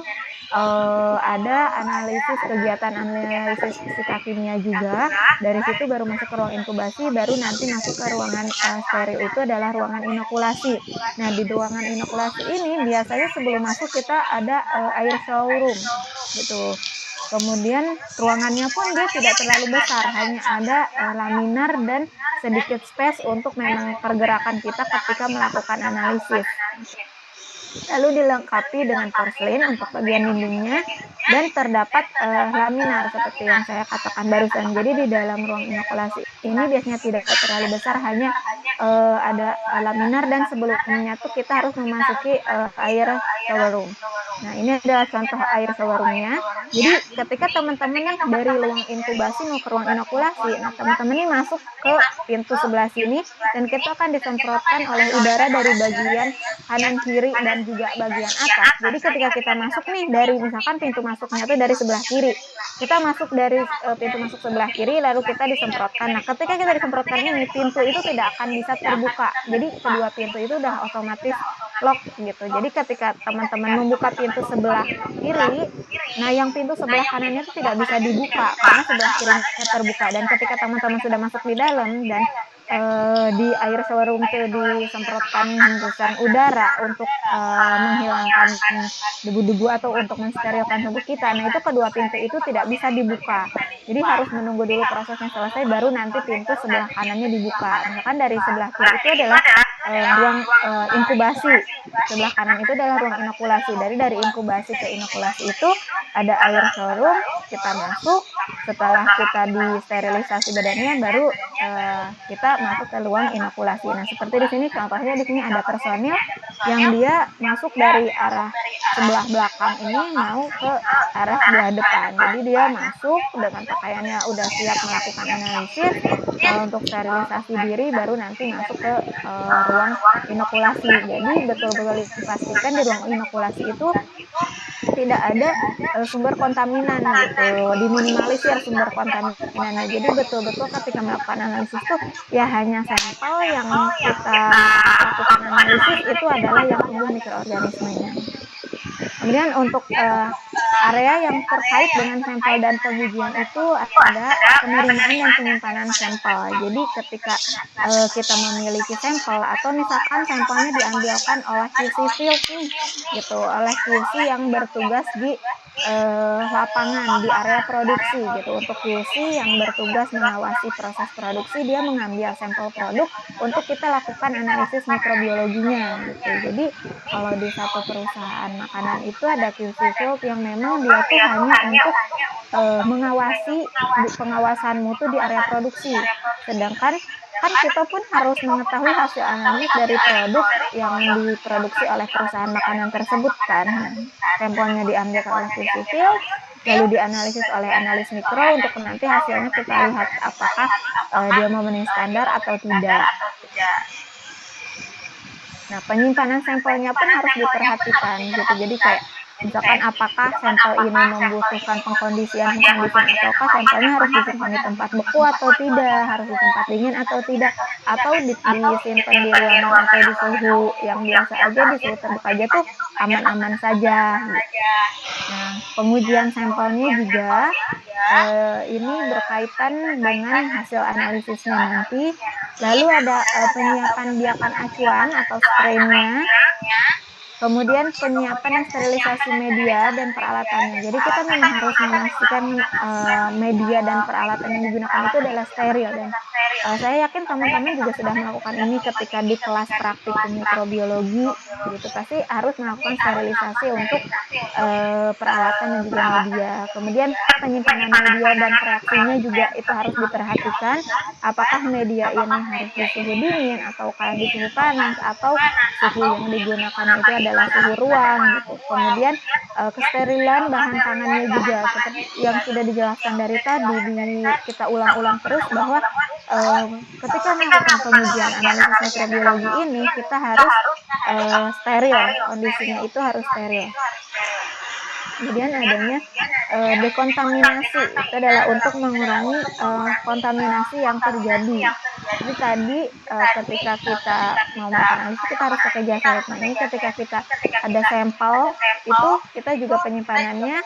ada kegiatan analisis fisika kimia juga. Dari situ baru masuk ke ruang inkubasi, baru nanti masuk ke ruangan steril, itu adalah ruangan inokulasi. Nah, di ruangan inokulasi ini biasanya sebelum masuk kita ada air showroom gitu. Kemudian ruangannya pun dia tidak terlalu besar, hanya ada laminar dan sedikit space untuk memang pergerakan kita ketika melakukan analisis. Lalu dilengkapi dengan porselin untuk bagian dindingnya dan terdapat laminar seperti yang saya katakan barusan. Jadi di dalam ruang inokulasi ini biasanya tidak terlalu besar, hanya ada laminar, dan sebelumnya tuh kita harus memasuki air shower room. Nah, ini adalah contoh air shower room-nya. Jadi ketika teman-teman nih dari ruang inkubasi mau ke ruang inokulasi, nah teman-teman ini masuk ke pintu sebelah sini dan kita akan disemprotkan oleh udara dari bagian kanan kiri dan juga bagian atas. Jadi ketika kita masuk nih dari misalkan pintu masuknya tuh dari sebelah kiri, kita masuk dari pintu masuk sebelah kiri lalu kita disemprotkan. Nah, ketika kita disemprotkan ini, pintu itu tidak akan bisa terbuka. Jadi kedua pintu itu udah otomatis lock gitu. Jadi ketika teman-teman membuka pintu sebelah kiri, nah yang pintu sebelah kanannya itu tidak bisa dibuka karena sebelah kirinya terbuka. Dan ketika teman-teman sudah masuk di dalam dan di air shower room itu disemprotkan hembusan udara untuk menghilangkan debu-debu atau untuk mensterilkan tubuh kita. Nah, itu kedua pintu itu tidak bisa dibuka. Jadi harus menunggu dulu prosesnya selesai, baru nanti pintu sebelah kanannya dibuka. Misalkan dari sebelah kiri itu adalah ruang inkubasi, sebelah kanan itu adalah ruang inokulasi. Dari inkubasi ke inokulasi itu ada air showroom, kita masuk. Setelah kita disterilisasi badannya, baru kita masuk ke ruang inokulasi. Nah, seperti di sini contohnya, di sini ada personil yang dia masuk dari arah sebelah belakang ini mau ke arah sebelah depan. Jadi dia masuk dengan pakaiannya udah siap melakukan analisis untuk sterilisasi diri, baru nanti masuk ke ruang inokulasi. Jadi betul-betul dipastikan di ruang inokulasi itu tidak ada sumber kontaminan gitu, diminimalisir sumber kontaminannya. Jadi betul-betul ketika melakukan analisis tuh ya hanya sampel yang kita lakukan analisis itu adalah yang tumbuh mikroorganismenya. Kemudian untuk area yang terkait dengan sampel dan pengujian itu ada penerimaan dan penyimpanan sampel. Jadi ketika kita memiliki sampel atau misalkan sampelnya diambilkan oleh QC field nih, gitu, oleh QC yang bertugas di lapangan di area produksi gitu. Untuk QC yang bertugas mengawasi proses produksi, dia mengambil sampel produk untuk kita lakukan analisis mikrobiologinya gitu. Jadi kalau di satu perusahaan makanan itu ada QC field yang memang dia tuh hanya untuk mengawasi pengawasan mutu di area produksi. Sedangkan kan kita pun harus mengetahui hasil analisis dari produk yang diproduksi oleh perusahaan makanan tersebut kan. Nah, sampelnya diambil oleh QC field, lalu dianalisis oleh analis mikro untuk nanti hasilnya kita lihat apakah dia memenuhi standar atau tidak. Nah, penyimpanan sampelnya pun harus diperhatikan gitu. Jadi kayak misalkan apakah sampel ini membutuhkan pengkondisian ataukah sampelnya harus disimpan di tempat beku atau tidak, harus di tempat dingin atau tidak, atau disimpan di ruangan atau di suhu yang biasa aja, di suhu terbuka aja tuh aman-aman saja gitu. Nah, pengujian sampelnya juga ini berkaitan dengan hasil analisisnya nanti. Lalu ada penyiapan biakan acuan atau spraynya, kemudian penyiapan dan sterilisasi media dan peralatannya. Jadi kita memang harus memastikan media dan peralatan yang digunakan itu adalah steril, dan saya yakin teman-teman juga sudah melakukan ini ketika di kelas praktikum mikrobiologi gitu, pasti harus melakukan sterilisasi untuk peralatan dan juga media. Kemudian penyimpanan media dan reaksinya juga itu harus diperhatikan, apakah media ini harus di suhu dingin ataukah di suhu panas, atau suhu yang digunakan itu adalah suhu ruang gitu. Kemudian kesterilan bahan pangannya juga seperti yang sudah dijelaskan dari tadi, kita ulang-ulang terus bahwa ketika melakukan pengujian analisis mikrobiologi ini kita harus steril, kondisinya itu harus steril. Kemudian adanya dekontaminasi, itu adalah untuk mengurangi kontaminasi yang terjadi. Jadi tadi ketika kita mau melakukan analisis kita harus pakai jas lab. Nah, ini ketika kita ada sampel itu kita juga penyimpanannya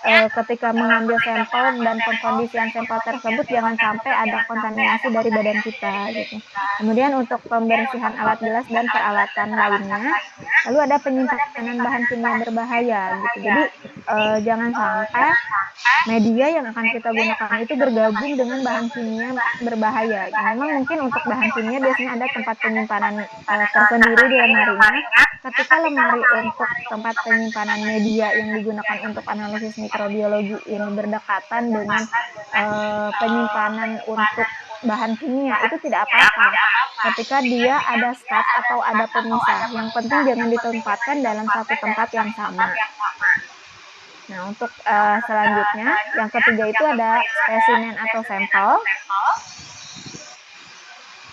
ketika mengambil sampel dan pengkondisian sampel tersebut jangan sampai ada kontaminasi dari badan kita gitu. Kemudian untuk pembersihan alat gelas dan peralatan lainnya, lalu ada penyimpanan bahan kimia berbahaya gitu. Jadi jangan sampai media yang akan kita gunakan itu bergabung dengan bahan kimia berbahaya. Memang mungkin untuk bahan kimia biasanya ada tempat penyimpanan tersendiri di lemarinya. Ketika lemari untuk tempat penyimpanan media yang digunakan untuk analisis mikrobiologi ini berdekatan dengan penyimpanan untuk bahan kimia, itu tidak apa-apa ketika dia ada skat atau ada pemisah. Yang penting jangan ditempatkan dalam satu tempat yang sama. Nah, untuk selanjutnya, yang ketiga itu ada spesimen atau sampel.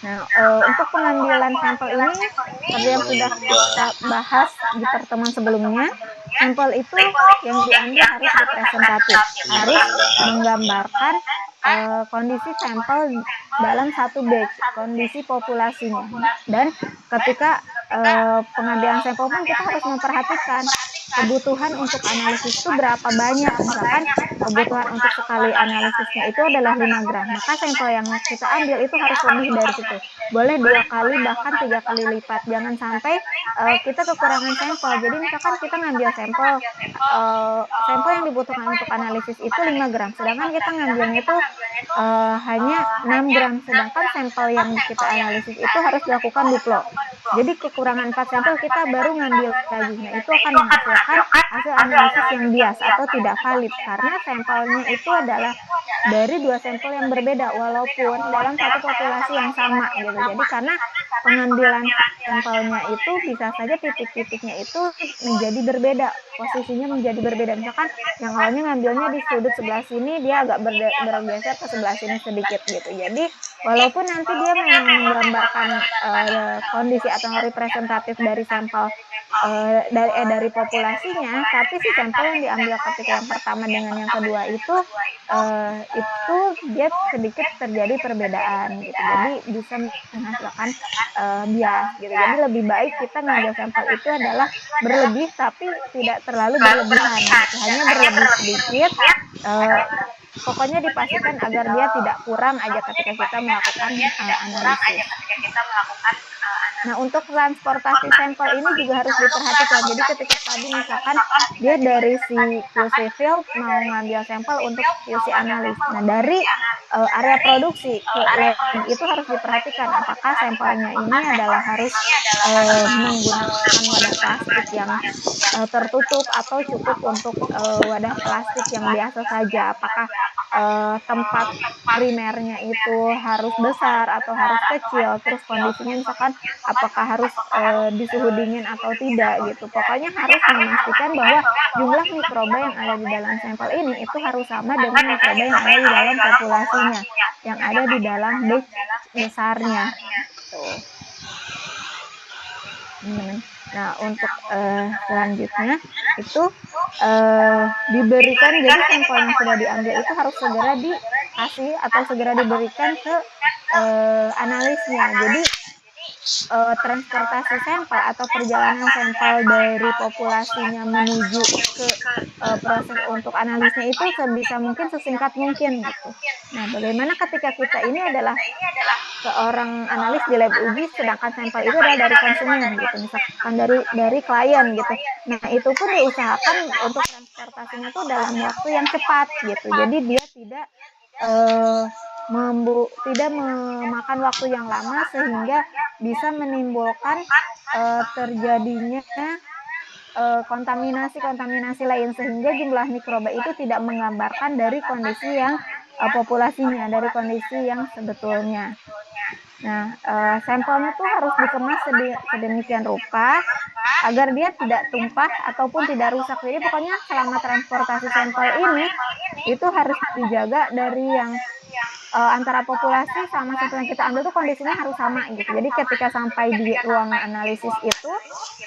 Nah, untuk pengambilan sampel ini, seperti yang sudah kita bahas di pertemuan sebelumnya, sampel itu yang diambil harus representatif, harus menggambarkan kondisi sampel dalam satu batch, kondisi populasinya. Dan ketika pengambilan sampel pun kita harus memperhatikan kebutuhan untuk analisis itu berapa banyak. Misalkan kebutuhan untuk sekali analisisnya itu adalah 5 gram, maka sampel yang kita ambil itu harus lebih dari situ. Boleh 2 kali bahkan 3 kali lipat. Jangan sampai kita kekurangan sampel. Jadi misalkan kita ngambil sampel yang dibutuhkan untuk analisis itu 5 gram, sedangkan kita ngambilnya itu hanya 6 gram, sedangkan sampel yang kita analisis itu harus dilakukan duplo. Jadi kekurangan 4 sampel kita baru ngambil lagi. Nah, itu akan menghasilkan hasil analisis yang bias atau tidak valid, karena sampelnya itu adalah dari 2 sampel yang berbeda walaupun dalam satu populasi yang sama gitu. Jadi karena pengambilan sampelnya itu bisa saja titik-titiknya itu menjadi berbeda, posisinya menjadi berbeda. Misalkan yang awalnya ngambilnya di sudut sebelah sini, dia agak bergeser ke sebelah sini sedikit gitu. Jadi walaupun nanti dia memang menggambarkan kondisi atau representatif dari sampel dari populasinya, tapi si sampel yang diambil ketika yang pertama dengan yang kedua itu dia sedikit terjadi perbedaan gitu. Jadi bisa menghasilkan bias gitu. Jadi lebih baik kita ngambil sampel itu adalah berlebih tapi tidak terlalu berlebihan gitu. Hanya berlebih sedikit, pokoknya dipastikan agar dia tidak kurang aja ketika kita melakukan analisis. Nah, untuk transportasi sampel ini juga harus diperhatikan. Jadi ketika tadi misalkan dia dari si QC field mau ngambil sampel untuk QC analis. Nah, dari area produksi ke lab itu harus diperhatikan apakah sampelnya ini adalah harus menggunakan wadah plastik yang tertutup atau cukup untuk wadah plastik yang biasa saja. Apakah tempat primernya itu harus besar atau harus kecil, terus kondisinya misalkan apakah harus di suhu dingin atau tidak gitu. Pokoknya harus memastikan bahwa jumlah mikroba yang ada di dalam sampel ini itu harus sama dengan mikroba yang ada di dalam populasinya, yang ada di dalam batch besarnya. Tuh. Nah, untuk selanjutnya itu diberikan, jadi sampel yang sudah diambil itu harus segera dikasih atau segera diberikan ke analisnya. Jadi transportasi sampel atau perjalanan sampel dari populasinya menuju ke proses untuk analisnya itu sebisa mungkin sesingkat mungkin gitu. Nah, bagaimana ketika kita ini adalah seorang analis di lab uji, sedangkan sampel itu adalah dari konsumen gitu, misalkan dari klien gitu. Nah, itu pun diusahakan untuk transportasinya tuh dalam waktu yang cepat gitu. Jadi dia tidak tidak memakan waktu yang lama sehingga bisa menimbulkan terjadinya kontaminasi lain, sehingga jumlah mikroba itu tidak menggambarkan dari kondisi yang populasinya, dari kondisi yang sebetulnya. Nah, sampelnya tuh harus dikemas sedemikian rupa agar dia tidak tumpah ataupun tidak rusak. Jadi pokoknya selama transportasi sampel ini itu harus dijaga dari yang antara populasi sama sampel yang kita ambil tuh kondisinya harus sama gitu. Jadi ketika sampai di ruang analisis itu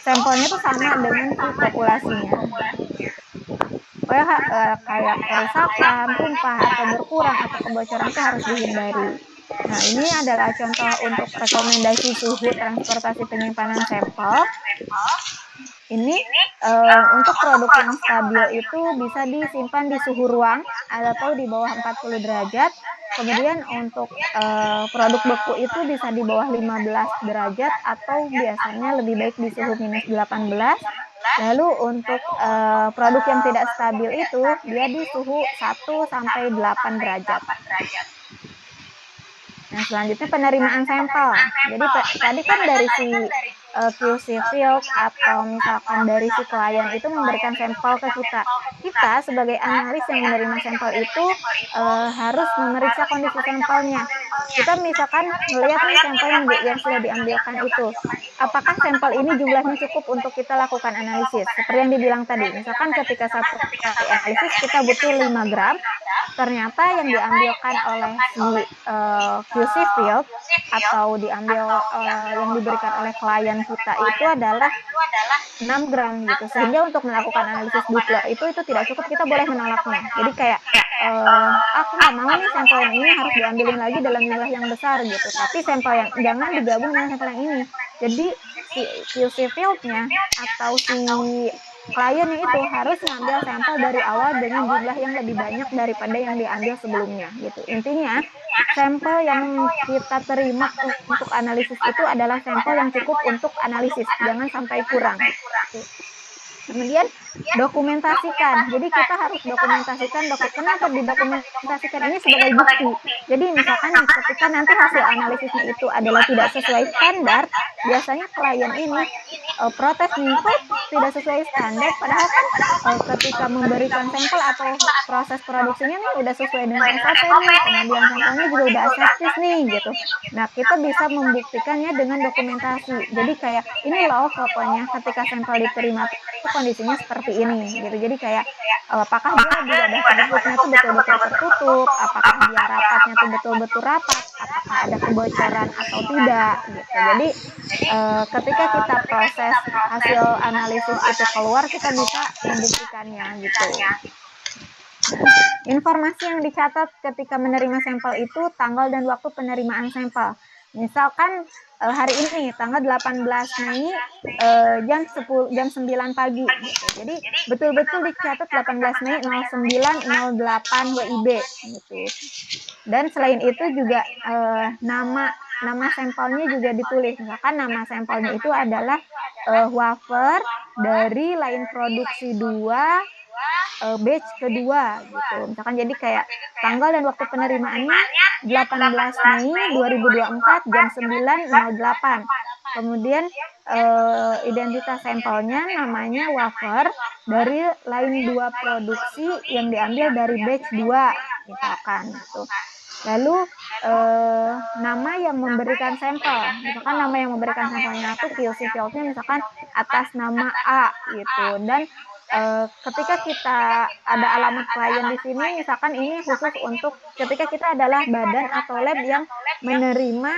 sampelnya tuh sama dengan si populasinya. Pokoknya kayak kerusakan, tumpah atau berkurang atau kebocoran itu harus dihindari. Nah, ini adalah contoh untuk rekomendasi suhu transportasi penyimpanan sampel. Ini untuk produk yang stabil itu bisa disimpan di suhu ruang atau di bawah 40 derajat. Kemudian untuk produk beku itu bisa di bawah 15 derajat atau biasanya lebih baik di suhu minus 18. Lalu untuk produk yang tidak stabil itu dia di suhu 1 sampai 8 derajat. Nah, selanjutnya penerimaan sampel. Jadi tadi kan dari si QC field atau misalkan dari si klien itu memberikan sampel ke kita. Kita sebagai analis yang menerima sampel itu harus memeriksa kondisi sampelnya. Kita misalkan melihat nih sampel yang sudah diambilkan itu. Apakah sampel ini jumlahnya cukup untuk kita lakukan analisis? Seperti yang dibilang tadi, misalkan ketika satu kali analisis kita butuh 5 gram, ternyata yang diambilkan oleh si QC field atau diambil yang diberikan oleh klien kita itu adalah 6 gram gitu, sehingga untuk melakukan analisis duplo itu tidak cukup, kita boleh menolaknya. Jadi kayak aku nggak mau nih sampel yang ini harus diambilin lagi dalam jumlah yang besar gitu, tapi sampel yang jangan digabung dengan sampel yang ini. Jadi si QC fieldnya atau si kliennya itu harus mengambil sampel dari awal dengan jumlah yang lebih banyak daripada yang diambil sebelumnya gitu. Intinya sampel yang kita terima untuk analisis itu adalah sampel yang cukup untuk analisis, jangan sampai kurang. Kemudian dokumentasikan. Jadi kita harus dokumentasikan. Kenapa didokumentasikan ini sebagai bukti? Jadi misalkan ketika nanti hasil analisisnya itu adalah tidak sesuai standar, biasanya klien ini protes nih, kok tidak sesuai standar, padahal kan ketika memberikan sampel atau proses produksinya nih udah sesuai dengan SOP nih, pengambilan sampelnya juga udah aseptis nih gitu. Nah, kita bisa membuktikannya dengan dokumentasi. Jadi kayak ini loh fotonya ketika sampel diterima kondisinya seperti ini gitu. Jadi kayak apakah dia di wadah tersebutnya tuh betul-betul tertutup, apakah dia rapatnya tuh betul-betul rapat, apakah ada kebocoran atau tidak gitu. Jadi ketika kita proses hasil analisis itu keluar, kita bisa membuktikannya gitu. Informasi yang dicatat ketika menerima sampel itu tanggal dan waktu penerimaan sampel. Misalkan hari ini tanggal 18 Mei jam 9 pagi gitu. Jadi betul-betul dicatat 18 Mei 0908 WIB gitu. Dan selain itu juga nama nama sampelnya juga ditulis. Misalkan nama sampelnya itu adalah wafer dari line produksi 2 batch kedua gitu. Misalkan jadi kayak tanggal dan waktu penerimaannya 18 Mei 2024 jam 9.08. Kemudian identitas sampelnya namanya wafer dari line 2 produksi yang diambil dari batch 2 misalkan gitu. Lalu nama yang memberikan sampel, misalkan nama yang memberikan sampelnya itu QC fieldnya misalkan atas nama A gitu. Dan ketika kita ada alamat klien di sini, misalkan ini khusus untuk ketika kita adalah badan atau lab yang menerima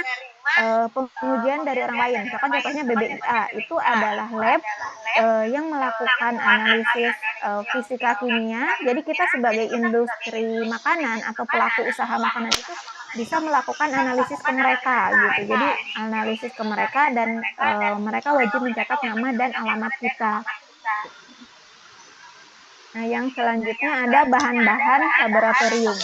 pengujian dari orang lain. Misalkan contohnya BBIA itu adalah lab yang melakukan analisis fisika kimia. Jadi kita sebagai industri makanan atau pelaku usaha makanan itu bisa melakukan analisis ke mereka gitu. Jadi analisis ke mereka dan mereka wajib mencatat nama dan alamat kita. Nah, yang selanjutnya ada bahan-bahan laboratorium.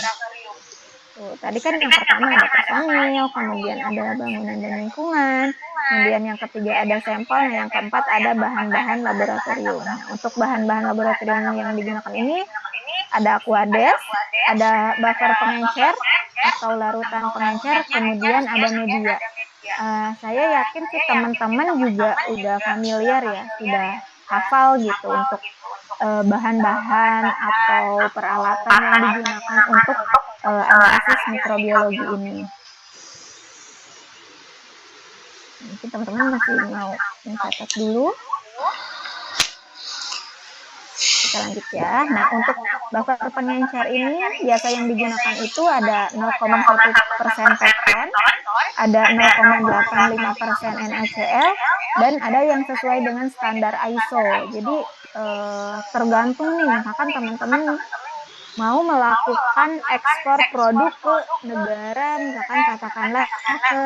Tuh, tadi kan yang pertama ada personil, kemudian ada bangunan dan lingkungan, kemudian yang ketiga ada sampel, nah yang keempat ada bahan-bahan laboratorium. Nah, untuk bahan-bahan laboratorium yang digunakan ini ada aquades, ada buffer pengencer atau larutan pengencer, kemudian ada media. Saya yakin sih teman-teman juga udah familiar ya, sudah hafal gitu untuk bahan-bahan atau peralatan yang digunakan untuk analisis mikrobiologi ini. Mungkin teman-teman masih mau mencatat dulu. Kita lanjut ya. Nah, untuk buffer pengencer ini biasa yang digunakan itu ada 0,1% pepton, ada 0,85% NaCl, dan ada yang sesuai dengan standar ISO. Jadi tergantung nih, misalkan teman-teman mau melakukan ekspor produk ke negara, misalkan katakanlah ke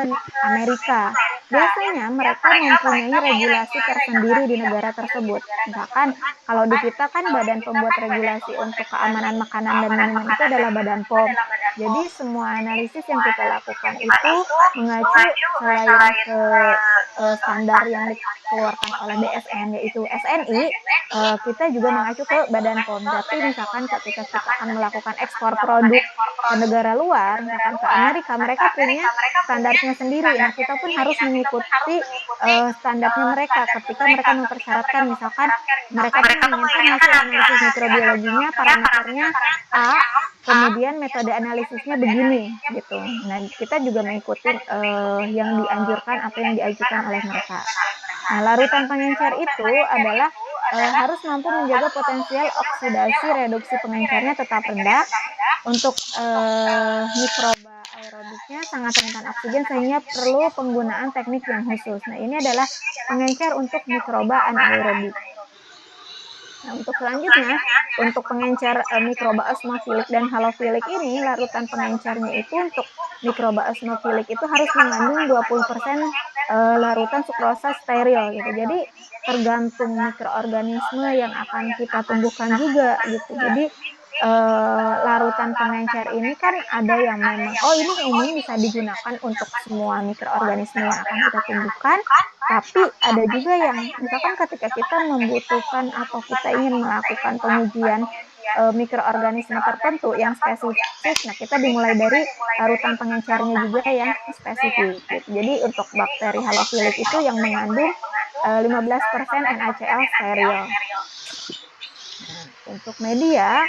Amerika. Biasanya mereka mempunyai regulasi tersendiri di negara tersebut. Misalkan kalau di kita kan badan pembuat regulasi untuk keamanan makanan dan minuman itu adalah Badan POM. Jadi semua analisis yang kita lakukan itu mengacu selain ke standar yang dikeluarkan oleh BSN yaitu SNI, kita juga mengacu ke Badan POM. Jadi misalkan ketika kita akan melakukan ekspor produk ke negara luar, misalkan ke Amerika, mereka punya standarnya sendiri. Nah, kita pun harus mengikuti standarnya mereka ketika mereka mempersyaratkan, misalkan mereka pun menginginkan hasil analisis mikrobiologinya, parameternya A, kemudian metode analisisnya begini, gitu. Nah, kita juga mengikuti yang dianjurkan atau yang diajukan oleh mereka. Nah, larutan pengencer itu adalah harus mampu menjaga potensial oksidasi reduksi pengencernya tetap rendah. Untuk mikroba aerobiknya sangat rentan oksigen sehingga perlu penggunaan teknik yang khusus. Nah, ini adalah pengencer untuk mikroba anaerobik. Nah, untuk selanjutnya, untuk pengencer mikroba osmofilik dan halofilik ini, larutan pengencernya itu untuk mikroba osmofilik itu harus mengandung 20% larutan sukrosa steril gitu. Jadi tergantung mikroorganisme yang akan kita tumbuhkan juga gitu. Jadi larutan pengencer ini kan ada yang memang ini umum bisa digunakan untuk semua mikroorganisme yang akan kita tumbuhkan, tapi ada juga yang misalkan ketika kita membutuhkan atau kita ingin melakukan pengujian mikroorganisme tertentu yang spesifik, nah kita dimulai dari larutan pengencernya juga yang spesifik gitu. Jadi untuk bakteri halofilik itu yang mengandung 15% NaCl steril. Nah, untuk media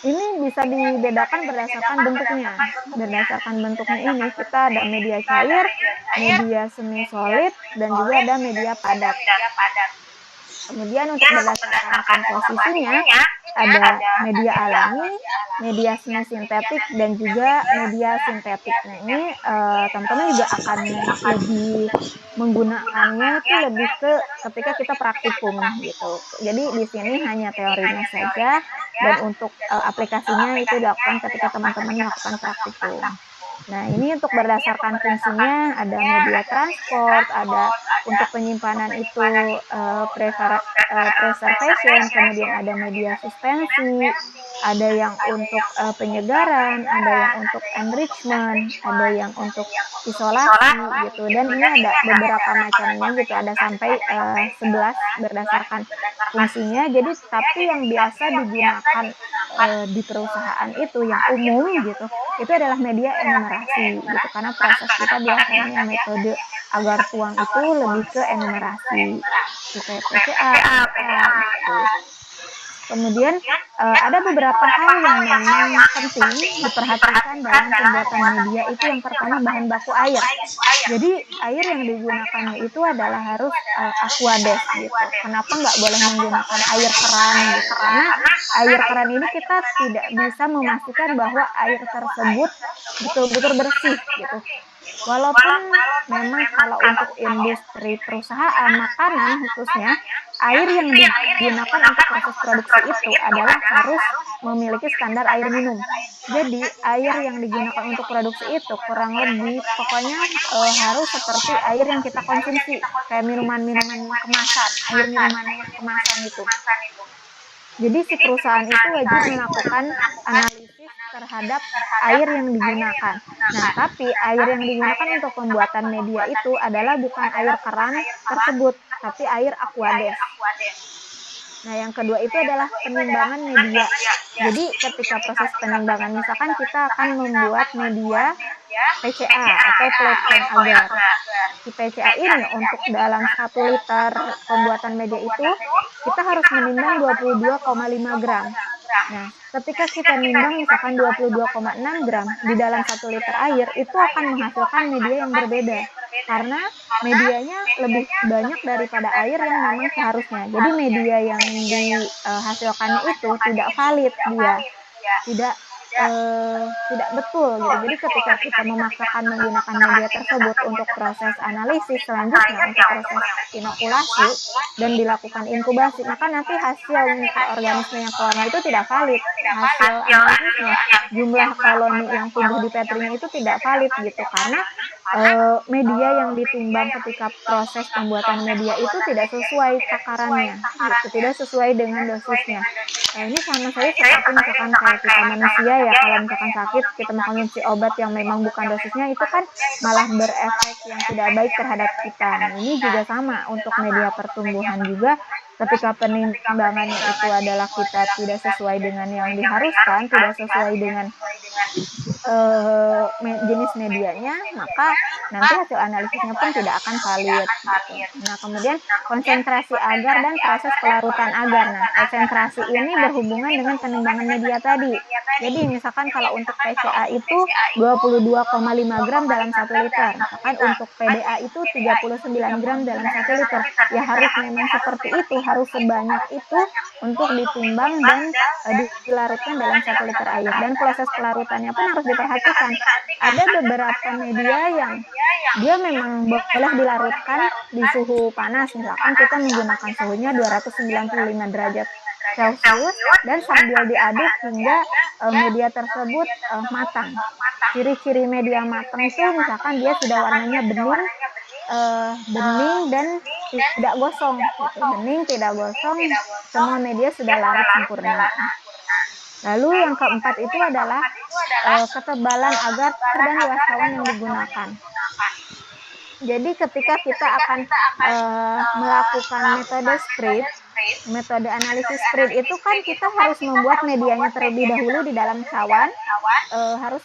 ini bisa dibedakan berdasarkan bentuknya. Berdasarkan bentuknya ini kita ada media cair, media semi solid, dan juga ada media padat. Kemudian untuk berdasarkan komposisinya ada media alami, media semi sintetik, dan juga media sintetik. Nah, ini teman-teman juga akan lebih menggunakannya itu lebih ke ketika kita praktikum gitu. Jadi di sini hanya teorinya saja, dan untuk aplikasinya itu dilakukan ketika teman-teman melakukan praktikum. Nah, ini untuk berdasarkan fungsinya ada media transport, ada untuk penyimpanan itu preservation, kemudian ada media suspensi, ada yang untuk penyegaran, ada yang untuk enrichment, ada yang untuk isolasi gitu. Dan ini ada beberapa macamnya gitu, ada sampai 11 berdasarkan fungsinya. Jadi tapi yang biasa digunakan di perusahaan itu yang umum gitu itu adalah media enumerasi gitu karena proses kita biasanya metode agar tuang itu lebih ke enumerasi itu kayak PCA, PDA gitu. Kemudian ada beberapa hal yang memang penting diperhatikan dalam pembuatan media itu yang pertama bahan baku air. Jadi air yang digunakannya itu adalah harus aquades gitu. Kenapa nggak boleh menggunakan air keran gitu? Karena air keran ini kita tidak bisa memastikan bahwa air tersebut betul-betul bersih gitu. Walaupun memang kalau untuk industri perusahaan makanan khususnya, air yang digunakan untuk proses produksi itu adalah harus memiliki standar air minum. Jadi air yang digunakan untuk produksi itu kurang lebih pokoknya harus seperti air yang kita konsumsi, kayak minuman-minuman kemasan, air minuman kemasan itu. Jadi si perusahaan itu wajib melakukan analisis terhadap air yang digunakan. Nah, tapi air yang digunakan untuk pembuatan media itu adalah bukan air keran tersebut, tapi air aquades. Nah, yang kedua itu adalah penimbangan media. Jadi ketika proses penimbangan, misalkan kita akan membuat media PCA atau platform agar. Si PCA ini untuk dalam 1 liter pembuatan media itu, kita harus menimbang 22,5 gram. Nah, ketika kita nimbang misalkan 22,6 gram di dalam 1 liter air, itu akan menghasilkan media yang berbeda. Karena medianya lebih banyak daripada air yang memang seharusnya. Jadi media yang dihasilkannya itu tidak valid dia. Tidak betul gitu. Jadi ketika kita memaksakan menggunakan media tersebut untuk proses analisis selanjutnya untuk proses inokulasi dan dilakukan inkubasi, maka nanti hasil mikroorganisme yang keluarnya itu tidak valid. Hasil analisisnya jumlah koloni yang tumbuh di petrinya itu tidak valid gitu karena media yang ditimbang ketika proses pembuatan media itu tidak sesuai takarannya gitu, tidak sesuai dengan dosisnya. Ini sama saja seperti misalkan kayak kita manusia ya, kalau misalkan sakit kita mengkonsumsi obat yang memang bukan dosisnya itu kan malah berefek yang tidak baik terhadap kita. Nah, ini juga sama untuk media pertumbuhan juga ketika penimbangannya itu adalah kita tidak sesuai dengan yang diharuskan, tidak sesuai dengan jenis medianya, maka nanti hasil analisisnya pun tidak akan valid. Gitu. Nah, kemudian konsentrasi agar dan proses pelarutan agar. Nah, konsentrasi ini berhubungan dengan penimbangan media tadi. Jadi misalkan kalau untuk PCA itu 22,5 gram dalam 1 liter. Misalkan untuk PDA itu 39 gram dalam 1 liter. Ya harus memang seperti itu, harus sebanyak itu untuk ditimbang dan dilarutkan dalam 1 liter air. Dan proses pelarutannya pun harus diperhatikan. Ada beberapa media yang dia memang boleh dilarutkan di suhu panas. Misalkan kita menggunakan suhunya 295 derajat Celcius dan sambil diaduk hingga media tersebut matang. Ciri-ciri media matang itu misalkan dia sudah warnanya bening dan tidak gosong. Gitu. Bening, tidak gosong, semua media sudah larut sempurna. Lalu yang keempat itu adalah ketebalan agar dan luas cawan yang digunakan. Jadi ketika kita akan melakukan metode analisis spread itu kan kita harus membuat medianya terlebih dahulu di dalam cawan, harus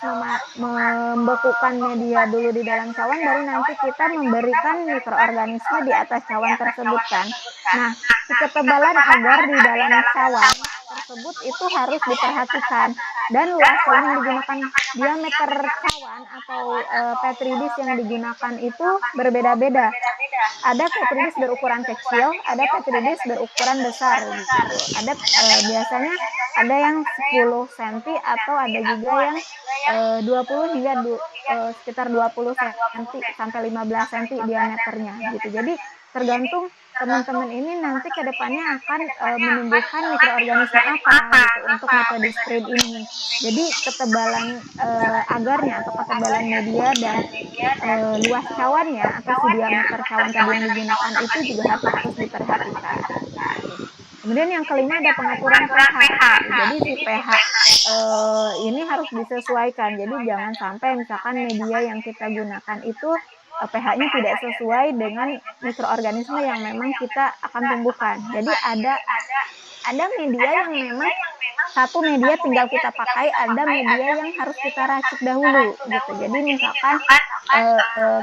membekukan media dulu di dalam cawan, baru nanti kita memberikan mikroorganisme di atas cawan tersebut kan. Nah, ketebalan agar di dalam cawan tersebut itu harus diperhatikan dan luas cawan yang digunakan, diameter cawan atau petri dish yang digunakan itu berbeda-beda. Ada petri dish berukuran kecil, ada petri dish berukuran besar gitu. Ada biasanya ada yang 10 cm atau ada juga yang 20 hingga sekitar 20 cm sampai 15 cm diameternya gitu. Jadi tergantung teman-teman ini nanti ke depannya akan menumbuhkan mikroorganisme apa gitu untuk metode spread ini. Jadi ketebalan agarnya atau ketebalan media dan luas cawannya atau si diameter cawan tadi yang digunakan itu juga harus diperhatikan. Kemudian yang kelima ada pengaturan pH. Jadi si pH ini harus disesuaikan. Jadi jangan sampai misalkan media yang kita gunakan itu pH-nya tidak sesuai dengan mikroorganisme yang memang kita akan tumbuhkan. Jadi ada media yang memang satu media tinggal kita pakai, ada media yang harus kita racik dahulu gitu. Jadi misalkan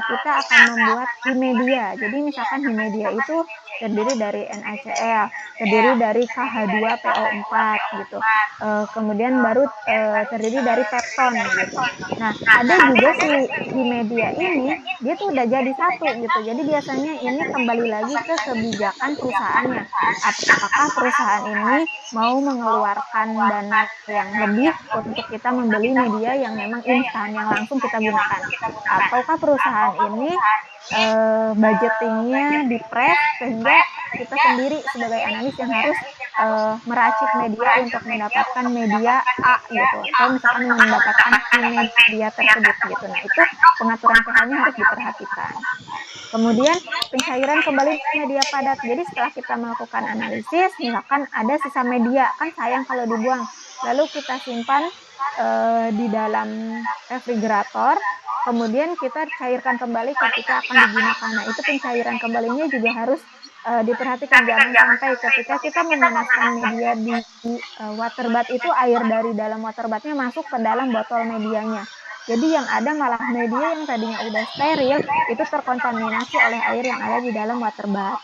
kita akan membuat himedia. Jadi misalkan himedia itu terdiri dari NaCl, terdiri dari KH2PO4 gitu. Kemudian baru terdiri dari pepton gitu. Nah, ada juga si himedia ini dia tuh udah jadi satu gitu. Jadi biasanya ini kembali lagi ke kebijakan perusahaannya. Apakah perusahaan ini mau mengeluarkan dana yang lebih untuk kita membeli media yang memang instan, yang langsung kita gunakan, ataukah perusahaan ini budgetingnya dipres sehingga kita sendiri sebagai analis yang harus meracik media untuk mendapatkan media A gitu, atau misalkan mendapatkan media tersebut gitu. Nah, itu pengaturan pH-nya harus diperhatikan. Kemudian pencairan kembali media padat. Jadi setelah kita melakukan analisis, misalkan ada sisa media, kan sayang kalau dibuang. Lalu kita simpan di dalam refrigerator, kemudian kita cairkan kembali ketika akan digunakan. Nah, itu pencairan kembalinya juga harus diperhatikan. Jangan sampai ketika kita memanaskan media di water bath itu air dari dalam water bathnya masuk ke dalam botol medianya. Jadi yang ada malah media yang tadinya udah steril itu terkontaminasi oleh air yang ada di dalam water bath.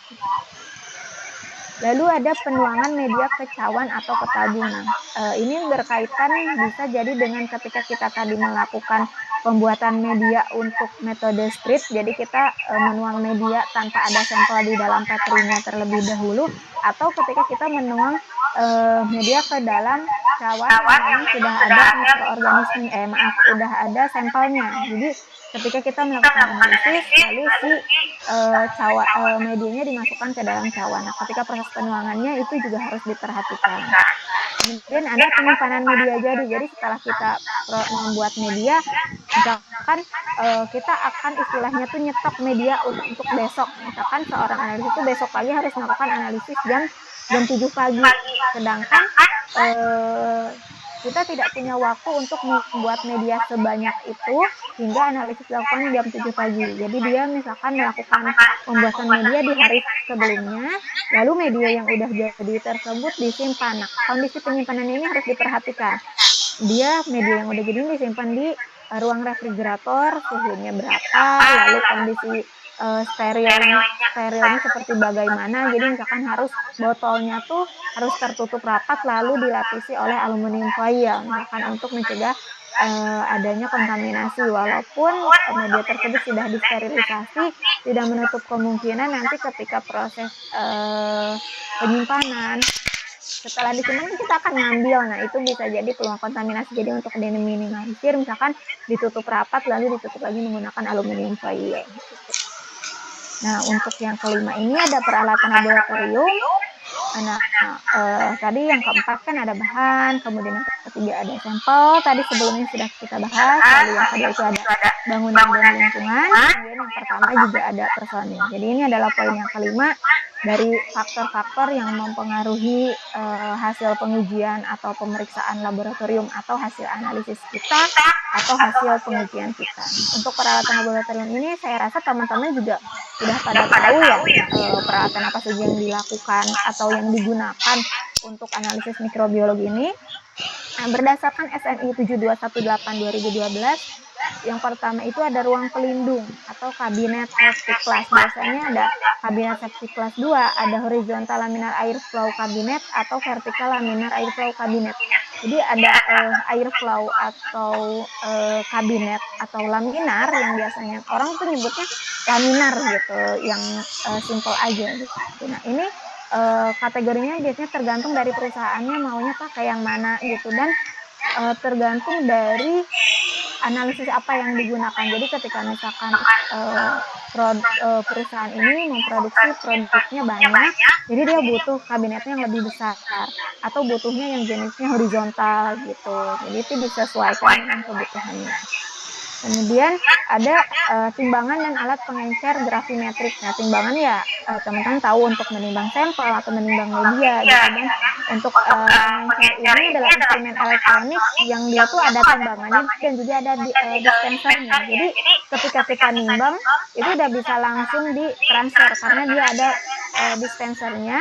Lalu ada penuangan media ke cawan atau ke tabung. Nah, ini berkaitan bisa jadi dengan ketika kita tadi melakukan pembuatan media untuk metode sprit. Jadi kita menuang media tanpa ada sampel di dalam petrinya terlebih dahulu, atau ketika kita menuang media ke dalam cawan yang memang sudah ada mikroorganisme, udah ada sampelnya. Jadi ketika kita melakukan analisis, lalu si medianya dimasukkan ke dalam cawan. Nah, ketika proses penuangannya itu juga harus diperhatikan. Kemudian ada penyimpanan media jadi. Jadi setelah kita membuat media, misalkan kita akan istilahnya tuh nyetok media untuk besok. Misalkan seorang analis itu besok pagi harus melakukan analisis jam 7 pagi. Sedangkan kita tidak punya waktu untuk membuat media sebanyak itu hingga analisis dilakukan jam 7 pagi. Jadi dia misalkan melakukan pembuatan media di hari sebelumnya, lalu media yang udah jadi tersebut disimpan. Nah, kondisi penyimpanan ini harus diperhatikan. Dia media yang udah jadi disimpan di ruang refrigerator, suhunya berapa, lalu kondisi sterilnya seperti bagaimana. Jadi misalkan harus botolnya tuh harus tertutup rapat lalu dilapisi oleh aluminium foil misalkan untuk mencegah adanya kontaminasi. Walaupun media tersebut sudah disterilisasi, tidak menutup kemungkinan nanti ketika proses penyimpanan setelah disimpan kita akan ngambil. Nah, itu bisa jadi peluang kontaminasi. Jadi untuk diminimalisir misalkan ditutup rapat lalu ditutup lagi menggunakan aluminium foil. Nah, untuk yang kelima ini ada peralatan laboratorium. Nah, tadi yang keempat kan ada bahan, kemudian yang ketiga ada sampel, tadi sebelumnya sudah kita bahas, lalu yang kedua itu ada bangunan dan lingkungan, kemudian yang pertama juga ada personil. Jadi ini adalah poin yang kelima dari faktor-faktor yang mempengaruhi hasil pengujian atau pemeriksaan laboratorium atau hasil analisis kita atau hasil pengujian kita. Untuk peralatan laboratorium ini saya rasa teman-teman juga sudah pada tahu ya peralatan apa saja yang dilakukan atau yang digunakan untuk analisis mikrobiologi ini. Nah, berdasarkan SNI 7218/2012, yang pertama itu ada ruang pelindung atau kabinet safety class. Biasanya ada kabinet safety class 2, ada horizontal laminar air flow kabinet atau vertical laminar air flow kabinet. Jadi ada air flow atau kabinet atau laminar yang biasanya orang tuh nyebutnya laminar gitu, yang simple aja gitu. Nah, ini kategorinya biasanya tergantung dari perusahaannya maunya pakai yang mana gitu, dan tergantung dari analisis apa yang digunakan. Jadi ketika misalkan perusahaan ini memproduksi produknya banyak, jadi dia butuh kabinetnya yang lebih besar atau butuhnya yang jenisnya horizontal gitu. Jadi itu disesuaikan dengan kebutuhannya. Kemudian ada timbangan dan alat pengencer grafimetrik. Nah, timbangan ya teman-teman tahu untuk menimbang sampel atau menimbang media gitu kan. Untuk pengencer ini adalah instrumen elektronik yang dia tuh ada timbangannya dan juga ada dispensernya. Jadi ketika kita nimbang itu udah bisa langsung ditransfer karena dia ada dispensernya.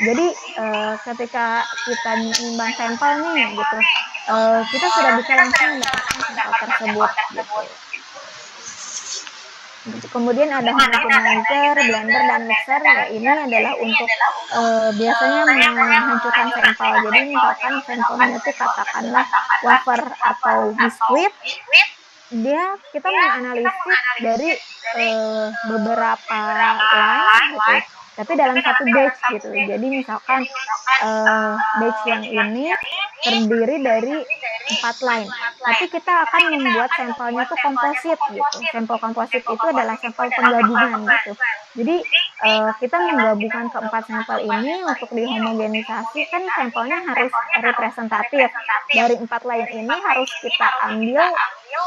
Jadi ketika kita nimbang sampel nih gitu, kita sudah bisa langsung mendapatkan sampel tersebut gitu. Kemudian ada homogenizer, blender, dan mixer. Ya ini adalah untuk biasanya menghancurkan sampel. Jadi misalkan sampelnya itu katakanlah wafer atau biskuit, kita menganalisis dari beberapa line gitu, tapi dalam satu batch gitu. Jadi misalkan batch yang ini terdiri dari 4 line, tapi kita akan membuat sampelnya tuh komposit gitu. Sampel komposit itu adalah sampel penggabungan gitu. Jadi kita menggabungkan keempat sampel ini untuk dihomogenisasi, kan sampelnya harus representatif. Dari 4 line ini harus kita ambil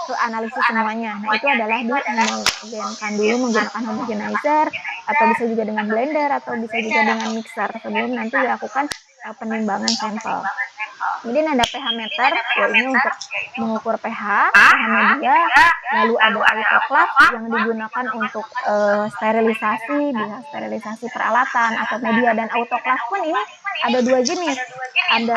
ke analisis semuanya. Nah, itu adalah dihomogenkan dulu menggunakan homogenizer, atau bisa juga dengan blender, atau bisa juga dengan mixer sebelum nanti dilakukan penimbangan sampel. Kemudian ada pH meter, ya ini untuk mengukur pH media. Lalu ada autoclave yang digunakan untuk sterilisasi, bisa sterilisasi peralatan atau media. Dan autoclave pun ini ada 2 jenis, ada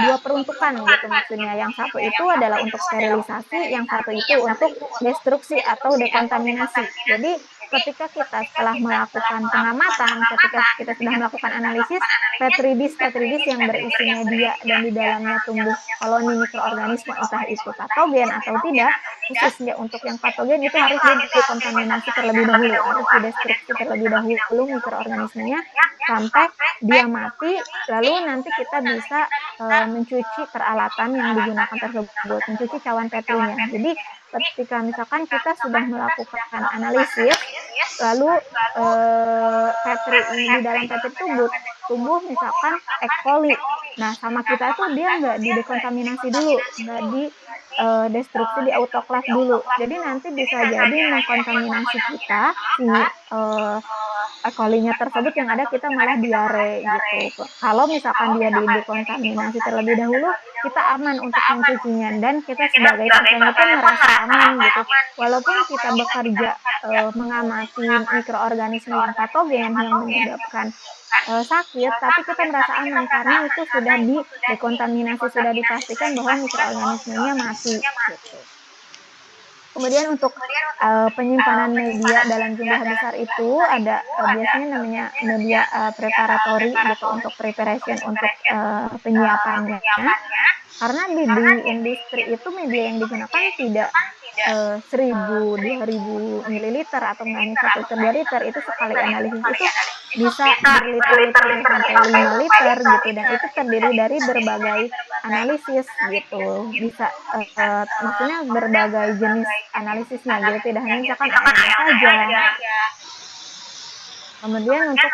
2 peruntukan gitu maksudnya. Yang satu itu adalah untuk sterilisasi, yang satu itu untuk destruksi atau dekontaminasi. Jadi ketika kita setelah melakukan pengamatan, ketika kita sudah melakukan analisis, petri dish yang berisi media dan di dalamnya tumbuh koloni mikroorganisme, entah itu patogen atau tidak, khususnya untuk yang patogen itu harus didekontaminasi terlebih dahulu, harus didestruksi terlebih dahulu mikroorganismenya sampai dia mati, lalu nanti kita bisa mencuci peralatan yang digunakan tersebut, mencuci cawan petrinya. Jadi ketika misalkan kita sudah melakukan analisis, lalu petri di dalam petri tumbuh misalkan E. coli. Nah, sama kita tuh dia nggak didekontaminasi dulu, nggak destruksi di autoclave dulu. Jadi nanti bisa jadi mengkontaminasi kita si E. coli-nya tersebut, yang ada kita malah diare gitu. Kalau misalkan dia didekontaminasi terlebih dahulu, kita aman untuk mencucinya, dan kita sebagai pasiennya pun merasa aman gitu. Walaupun kita bekerja mengamati mikroorganisme yang patogen yang menyebabkan sakit, tapi kita merasa aman karena itu sudah didekontaminasi, sudah dipastikan bahwa mikroorganismenya mati gitu. Kemudian untuk penyimpanan media dalam jumlah besar itu ada biasanya namanya media preparatory gitu, untuk preparation, untuk penyiapannya. Karena di industri itu media yang digunakan tidak 1000, 2000 mililiter atau hanya 1 liter. Itu sekali analisis itu bisa berliter-liter sampai 5 liter gitu, dan itu terdiri dari berbagai analisis gitu. Bisa maksudnya berbagai jenis analisisnya gitu, tidak hanya misalkan ARD saja. Kemudian untuk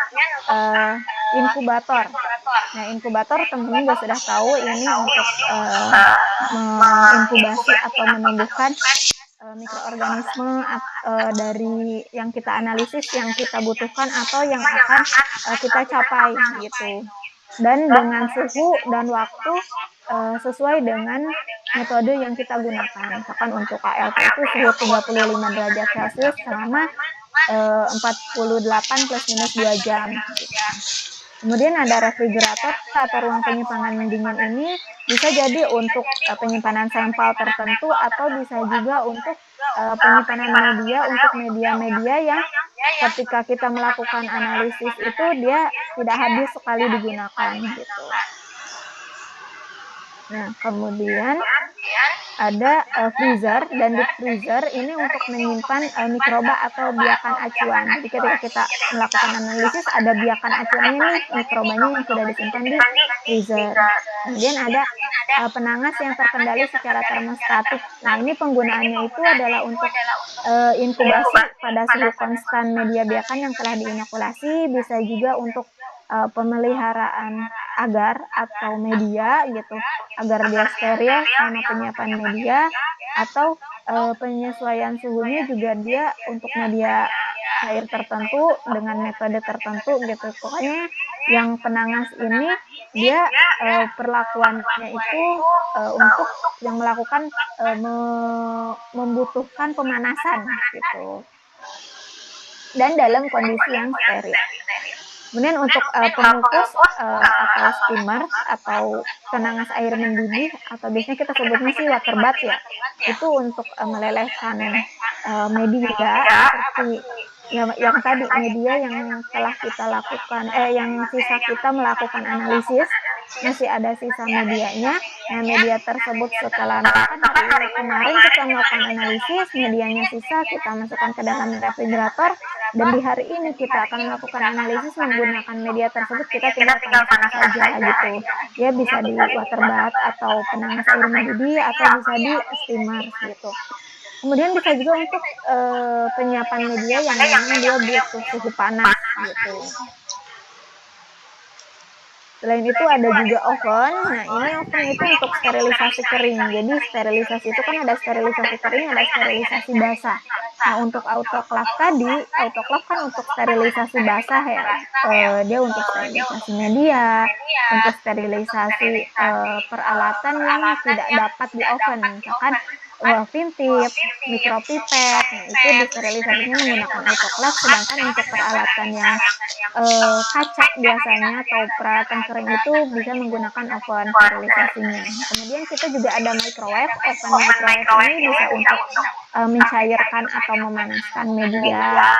inkubator. Nah, inkubator teman-teman juga sudah tahu, ini untuk menginkubasi atau menumbuhkan mikroorganisme dari yang kita analisis, yang kita butuhkan atau yang akan kita capai gitu. Dan dengan suhu dan waktu sesuai dengan metode yang kita gunakan. Misalkan untuk ALT itu suhu 35 derajat Celcius selama 48 plus minus 2 jam. Kemudian ada refrigerator atau ruang penyimpanan dingin. Ini bisa jadi untuk penyimpanan sampel tertentu, atau bisa juga untuk penyimpanan media, untuk media-media yang ketika kita melakukan analisis itu dia tidak habis sekali digunakan gitu. Nah, kemudian ada freezer, dan di freezer ini untuk menyimpan mikroba atau biakan acuan. Jadi ketika kita melakukan analisis, ada biakan acuannya nih, mikrobanya yang sudah disimpan di freezer. Kemudian ada penangas yang terkendali secara termostatik. Nah, ini penggunaannya itu adalah untuk inkubasi pada suhu konstan media biakan yang telah diinokulasi, bisa juga untuk pemeliharaan agar atau media gitu, agar dia steril sama penyiapan media, atau penyesuaian suhunya juga dia untuk media cair tertentu dengan metode tertentu gitu. Pokoknya yang penangas ini dia perlakuannya itu untuk yang melakukan membutuhkan pemanasan gitu, dan dalam kondisi yang steril. Kemudian untuk pengukus atau steamer atau penangas air mendidih atau biasanya kita sebutnya sih water bath ya, itu untuk melelehkan media seperti yang tadi media yang telah kita lakukan, yang sisa kita melakukan analisis, masih ada sisa medianya. Nah, media tersebut setelah misalkan hari kemarin kita melakukan analisis, medianya sisa, kita masukkan ke dalam refrigerator, dan di hari ini kita akan melakukan analisis menggunakan media tersebut, kita tinggal panaskan saja gitu. Ya bisa di water bath atau penangas air mendidih atau bisa di steamer gitu. Kemudian bisa juga untuk penyiapan media yang memang dia butuh suhu panas gitu. Selain itu ada juga oven. Nah, ini oven itu untuk sterilisasi kering. Jadi sterilisasi itu kan ada sterilisasi kering, ada sterilisasi basah. Nah, untuk autoclave tadi, autoclave kan untuk sterilisasi basah ya. Dia untuk sterilisasi media, untuk sterilisasi peralatan yang tidak dapat di oven. Misalkan vintip, mikropipet, nah itu disterilisasinya menggunakan autoclave. Sedangkan untuk peralatan yang kaca biasanya atau peralatan kering itu bisa menggunakan oven sterilisasinya. Kemudian kita juga ada microwave. Oven microwave ini bisa untuk mencairkan atau memanaskan media.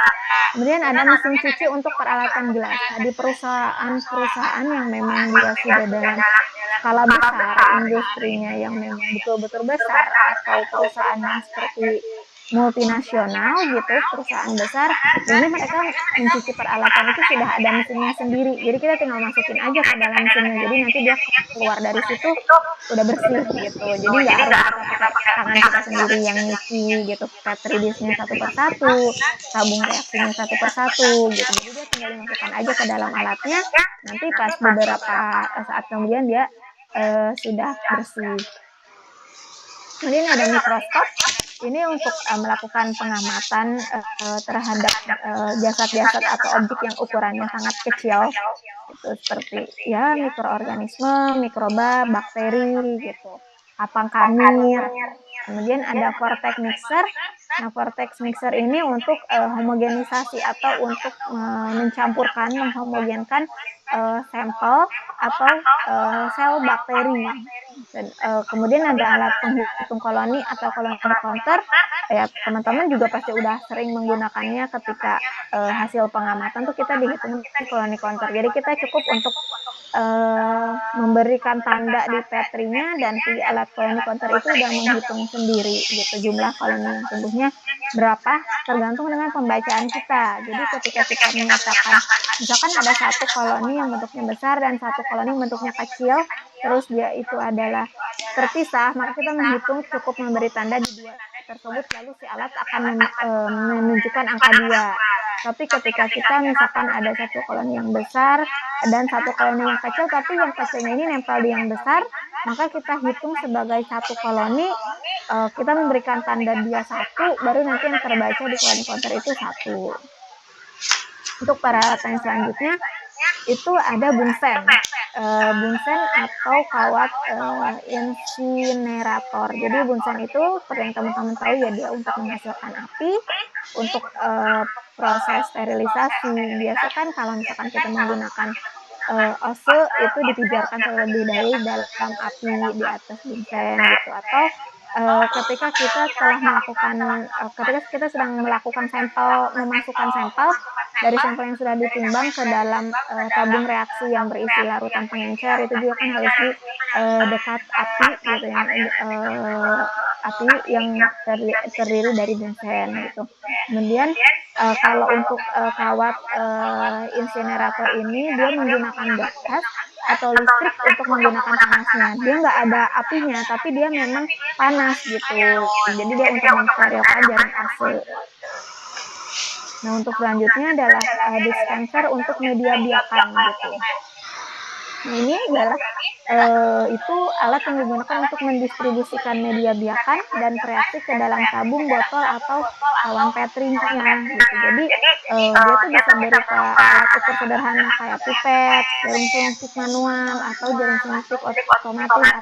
Kemudian ada mesin cuci untuk peralatan gelas. Nah, di perusahaan-perusahaan yang memang dia sudah dalam skala besar, industrinya yang memang betul-betul besar, atau perusahaan yang seperti multinasional gitu, perusahaan besar, jadi mereka mencuci peralatan itu sudah ada mesinnya sendiri. Jadi kita tinggal masukin aja ke dalam mesinnya. Jadi nanti dia keluar dari situ udah bersih gitu. Jadi nggak harus kita pakai tangan kita sendiri yang nyuci gitu, petri disknya satu persatu, tabung reaksinya satu persatu gitu. Jadi dia tinggal dimasukkan aja ke dalam alatnya. Nanti pas beberapa saat kemudian dia sudah bersih. Kemudian ada mikroskop. Ini untuk melakukan pengamatan terhadap jasad-jasad atau objek yang ukurannya sangat kecil, gitu, seperti ya mikroorganisme, mikroba, bakteri, gitu, apang kamir. Kemudian ada vortex mixer. Nah, vortex mixer ini untuk homogenisasi atau untuk mencampurkan, menghomogenkan sampel atau sel bakteri. Dan kemudian ada alat penghitung koloni atau koloni counter. Ya, teman-teman juga pasti udah sering menggunakannya ketika hasil pengamatan tuh kita dihitung koloni counter. Jadi kita cukup untuk memberikan tanda di petrinya, dan si alat koloni counter itu udah menghitung sendiri gitu jumlah koloni yang tumbuhnya berapa, tergantung dengan pembacaan kita. Jadi ketika kita menyatakan misalkan ada satu koloni yang bentuknya besar dan satu koloni yang bentuknya kecil, terus dia itu adalah terpisah, maka kita menghitung cukup memberi tanda di dua tersebut, lalu si alat akan menunjukkan angka 2. Tapi ketika kita misalkan ada satu koloni yang besar dan satu koloni yang kecil, tapi yang kecilnya ini nempel di yang besar, maka kita hitung sebagai satu koloni, kita memberikan tanda dia 1, baru nanti yang terbaca di koloni counter itu 1. Untuk peralatan selanjutnya itu ada bunsen. Bunsen atau kawat insinerator. Jadi bunsen itu seperti yang teman-teman tahu ya, dia untuk menghasilkan api, untuk proses sterilisasi. Biasa kan kalau misalkan kita menggunakan ose itu dipijarkan terlebih dahulu dalam api di atas bunsen gitu, atau ketika kita telah melakukan ketika kita sedang melakukan sampel, memasukkan sampel dari sampel yang sudah ditimbang ke dalam tabung reaksi yang berisi larutan pengencer, itu juga kan harus di dekat api gitu, yang api yang terdiri dari bunsen gitu. Kemudian kalau untuk kawat insinerator ini dia menggunakan gas. atau listrik untuk menggunakan panasnya. Dia nggak ada apinya, tapi dia memang panas gitu. Jadi dia untuk mensterilkan jaring AC. Nah, untuk selanjutnya adalah dispenser untuk media biakan gitu. Nah, ini adalah itu alat yang digunakan untuk mendistribusikan media biakan dan reaksi ke dalam tabung, botol, atau awan petrinya gitu. Jadi dia tuh bisa berupa alat ukur sederhana kayak pipet, jarum suntik manual, atau jarum suntik otomatis,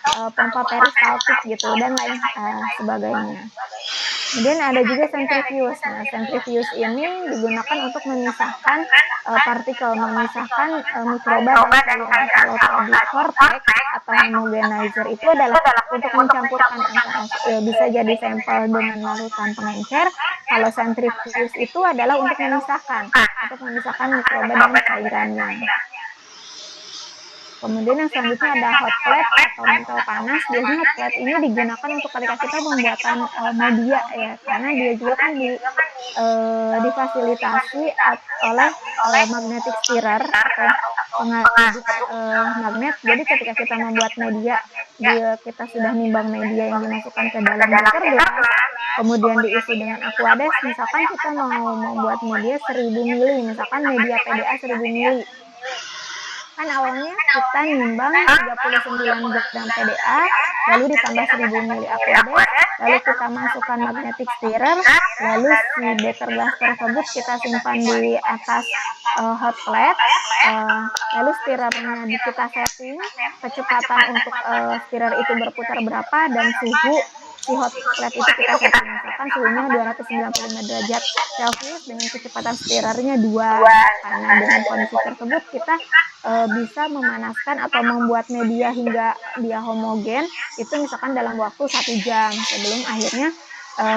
atau pompa peristaltik gitu, dan lain sebagainya. Kemudian ada juga centrifuge. Nah, centrifuge ini digunakan untuk memisahkan partikel, memisahkan mikroba dan cairan. Kalau tadi vortex atau homogenizer itu adalah untuk mencampurkan antara bisa jadi sampel dengan larutan pengencer. Kalau centrifuge itu adalah untuk memisahkan mikroba dan cairannya. Kemudian yang selanjutnya ada hot plate atau mantel panas. Biasanya hot plate ini digunakan untuk ketika kita pembuatan media ya, karena dia juga kan difasilitasi oleh magnetic stirrer atau pengaduk magnet. Jadi ketika kita membuat media, kita sudah nimbang media yang dimasukkan ke dalam beker gelas, kemudian diisi dengan aquades. Misalkan kita mau membuat media 1000 mili, misalkan media PDA 1000 mili. Kan awalnya kita nimbang 39 gram PDA, lalu ditambah 1000 mili aquades, lalu kita masukkan magnetic stirrer, lalu si beker gelas tersebut kita simpan di atas hot plate, lalu stirrernya kita setting kecepatan untuk stirrer itu berputar berapa, dan suhu si hot plate itu kita setting, misalkan suhunya 295 derajat Celcius dengan kecepatan stirrernya 2. Karena dengan kondisi tersebut kita bisa memanaskan atau membuat media hingga dia homogen itu misalkan dalam waktu 1 jam, sebelum akhirnya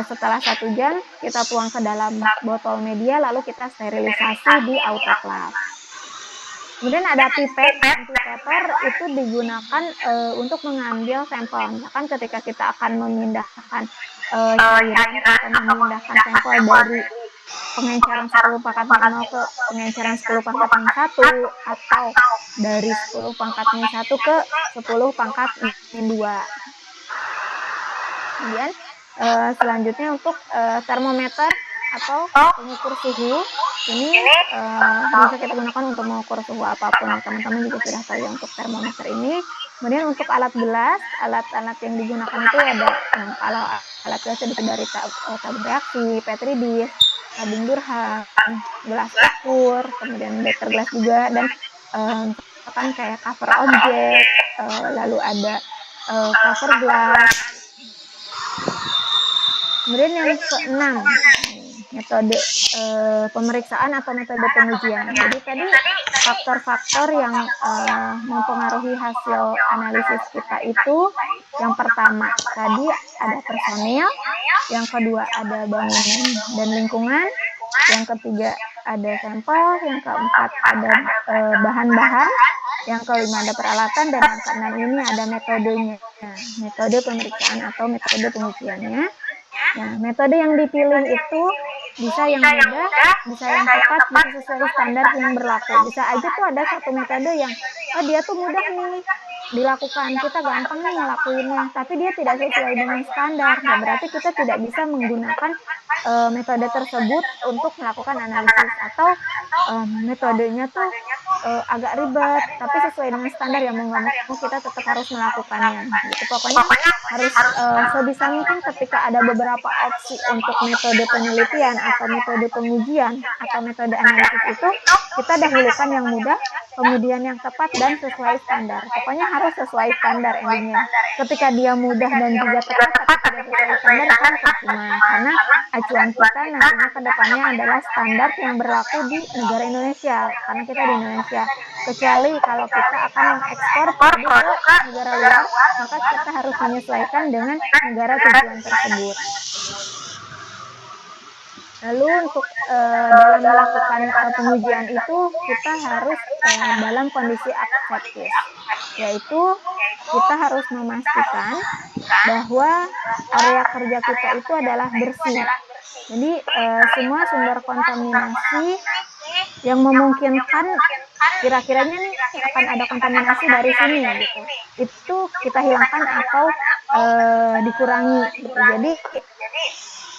setelah 1 jam kita tuang ke dalam botol media, lalu kita sterilisasi di autoclave. Kemudian ada pipet. Pipeter itu digunakan untuk mengambil sampel. Misalkan ketika kita akan memindahkan cairan atau memindahkan sampel dari pengenceran 10 pangkat 0 ke pengenceran 10 pangkat min 1, atau dari 10 pangkat min 1 ke 10 pangkat min 2. Kemudian selanjutnya untuk termometer atau pengukur suhu. Ini bisa kita gunakan untuk mengukur suhu apapun. Teman-teman juga sudah tahu ya untuk termometer ini. Kemudian untuk alat gelas, alat-alat yang digunakan itu ada kalau alat gelas itu dari tabung reaksi, petri dish, tabung Durham, gelas ukur, kemudian beker gelas juga, dan misalkan kayak cover objek, lalu ada cover glass. Kemudian yang ke-6, metode pemeriksaan atau metode pengujian. Jadi tadi faktor-faktor yang mempengaruhi hasil analisis kita itu, yang pertama tadi ada personil, yang kedua ada bangunan dan lingkungan, yang ketiga ada sampel, yang keempat ada bahan-bahan, yang kelima ada peralatan, dan yang keenam ini ada metodenya, metode pemeriksaan atau metode pengujiannya. Nah, metode yang dipilih itu bisa yang mudah, bisa yang cepat, bisa sesuai standar yang berlaku. Bisa aja tuh ada satu metode yang dia tuh mudah nih dilakukan, kita gampang nih ngelakuinnya, tapi dia tidak sesuai dengan standar. Nah, berarti kita tidak bisa menggunakan metode tersebut untuk melakukan analisis, atau metodenya tuh agak ribet tapi sesuai dengan standar yang mau kita tetap harus melakukannya gitu. Pokoknya harus sebisa mungkin ketika ada beberapa opsi untuk metode penelitian atau metode pengujian atau metode analisis itu, kita dahulukan yang mudah, kemudian yang tepat dan sesuai standar. Pokoknya harus sesuai standar endingnya. Ketika dia mudah dan juga tepat tapi tidak sesuai standar, kan percuma, karena acuan kita nantinya ke depannya adalah standar yang berlaku di negara Indonesia, karena kita di Indonesia. Kecuali kalau kita akan mengekspor produk ke negara luar, maka kita harus menyesuaikan dengan negara tujuan tersebut. Lalu untuk dalam melakukan pengujian itu kita harus dalam kondisi aseptis, yaitu kita harus memastikan bahwa area kerja kita itu adalah bersih. Jadi semua sumber kontaminasi yang memungkinkan kira-kiranya nih akan ada kontaminasi dari sini gitu. Itu kita hilangkan atau dikurangi gitu. Jadi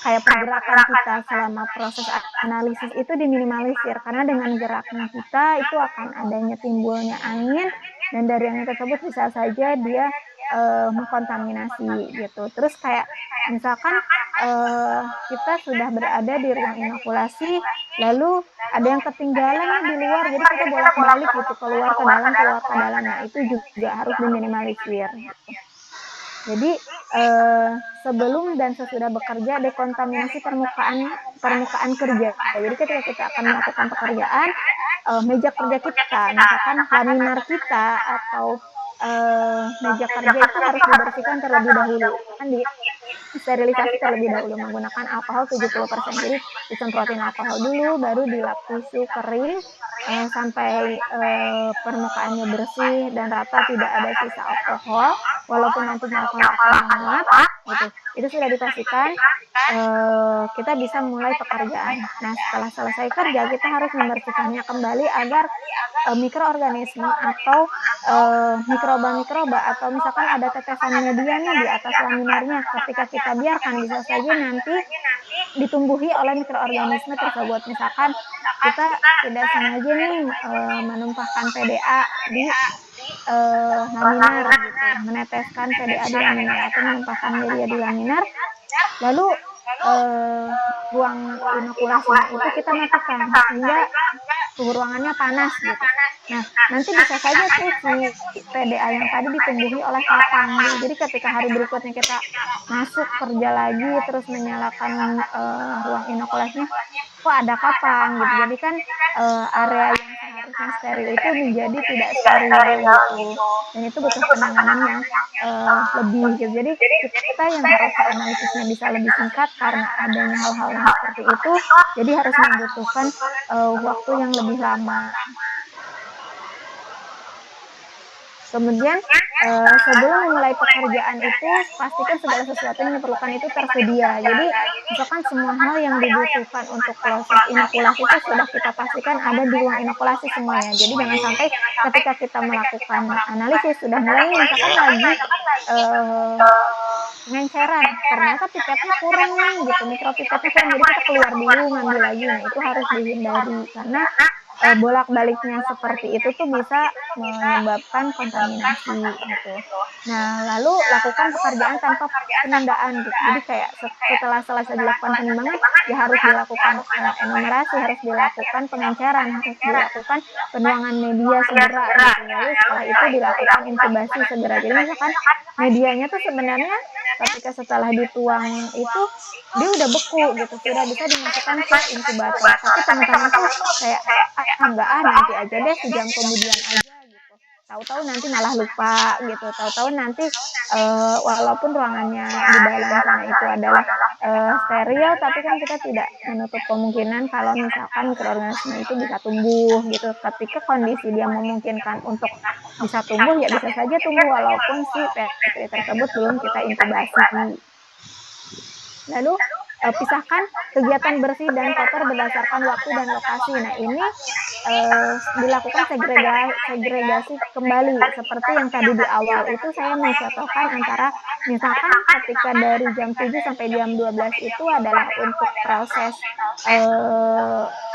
kayak pergerakan kita selama proses analisis itu diminimalisir, karena dengan geraknya kita itu akan adanya timbulnya angin, dan dari angin tersebut bisa saja dia mengkontaminasi gitu. Terus kayak misalkan kita sudah berada di ruang inokulasi, lalu ada yang ketinggalan nih di luar, jadi kita bolak-balik gitu, keluar ke dalam, keluar ke dalam. Nah, itu juga harus diminimalisir gitu. Jadi sebelum dan sesudah bekerja, dekontaminasi permukaan kerja. Jadi ketika kita akan melakukan pekerjaan, meja kerja kita, misalkan laminar kita atau meja kerja itu harus dibersihkan terlebih dahulu. Kan sterilisasi terlebih dahulu menggunakan alkohol 70%. Jadi disemprotin alkohol dulu, baru dilap tisu kering sampai permukaannya bersih dan rata, tidak ada sisa alkohol, walaupun nantinya alkohol akan menguap gitu. Itu sudah dipastikan kita bisa mulai pekerjaan. Nah, setelah selesai kerja kita harus membersihkannya kembali agar mikroorganisme atau mikroba-mikroba atau misalkan ada tetesan media nih di atas laminarnya, ketika kita biarkan bisa saja nanti ditumbuhi oleh mikroorganisme tersebut. Misalkan kita tidak sengaja nih menumpahkan PDA di laminar gitu, meneteskan PDA di laminar atau menumpahkan media di laminar, lalu ruang inokulasinya itu kita matikan sehingga suhu ruangannya panas gitu. Nah, nanti bisa saja tuh si PDA yang tadi ditumbuhi oleh kapang gitu. Jadi ketika hari berikutnya kita masuk kerja lagi terus menyalakan ruang inokulasinya, kok ada kapang gitu. Jadi kan area yang seharusnya steril itu menjadi tidak steril gitu. Dan itu butuh penanganan yang lebih gitu. Jadi kita yang harus analisisnya bisa lebih singkat karena adanya hal-hal yang seperti itu, jadi harus membutuhkan waktu yang lebih lama. Kemudian sebelum memulai pekerjaan itu pastikan segala sesuatu yang diperlukan itu tersedia. Jadi misalkan semua hal yang dibutuhkan untuk proses inokulasi itu sudah kita pastikan ada di ruang inokulasi semuanya. Jadi jangan sampai ketika kita melakukan analisis sudah mulai misalkan lagi pengenceran, ternyata pipetnya kurang nih gitu, mikropipetnya kurang, jadi kita keluar dulu ngambil lagi. Nah, itu harus dihindari karena bolak-baliknya seperti itu tuh bisa menyebabkan kontaminasi gitu. Nah, lalu lakukan pekerjaan tanpa penundaan gitu. Jadi kayak setelah selesai dilakukan penimbangan, ya harus dilakukan enumerasi, harus dilakukan pengenceran, harus dilakukan penuangan media segera gitu. Lalu setelah itu dilakukan inkubasi segera. Jadi misalkan medianya tuh sebenarnya ketika setelah dituang itu dia udah beku gitu, sudah bisa dimasukkan ke inkubator. Tapi teman-teman tuh kayak enggak nanti aja deh, sejam kemudian aja gitu. Tahu-tahu nanti malah lupa gitu. Tahu-tahu nanti walaupun ruangannya di dalam sana itu adalah steril, tapi kan kita tidak menutup kemungkinan kalau misalkan mikroorganisme itu bisa tumbuh gitu. Ketika kondisi dia memungkinkan untuk bisa tumbuh, ya bisa saja tumbuh walaupun si bakteri tersebut belum kita inkubasi. Lalu pisahkan kegiatan bersih dan kotor berdasarkan waktu dan lokasi. Nah, ini dilakukan segregasi kembali seperti yang tadi di awal itu saya mencontohkan antara misalkan ketika dari jam 7 sampai jam 12 itu adalah untuk proses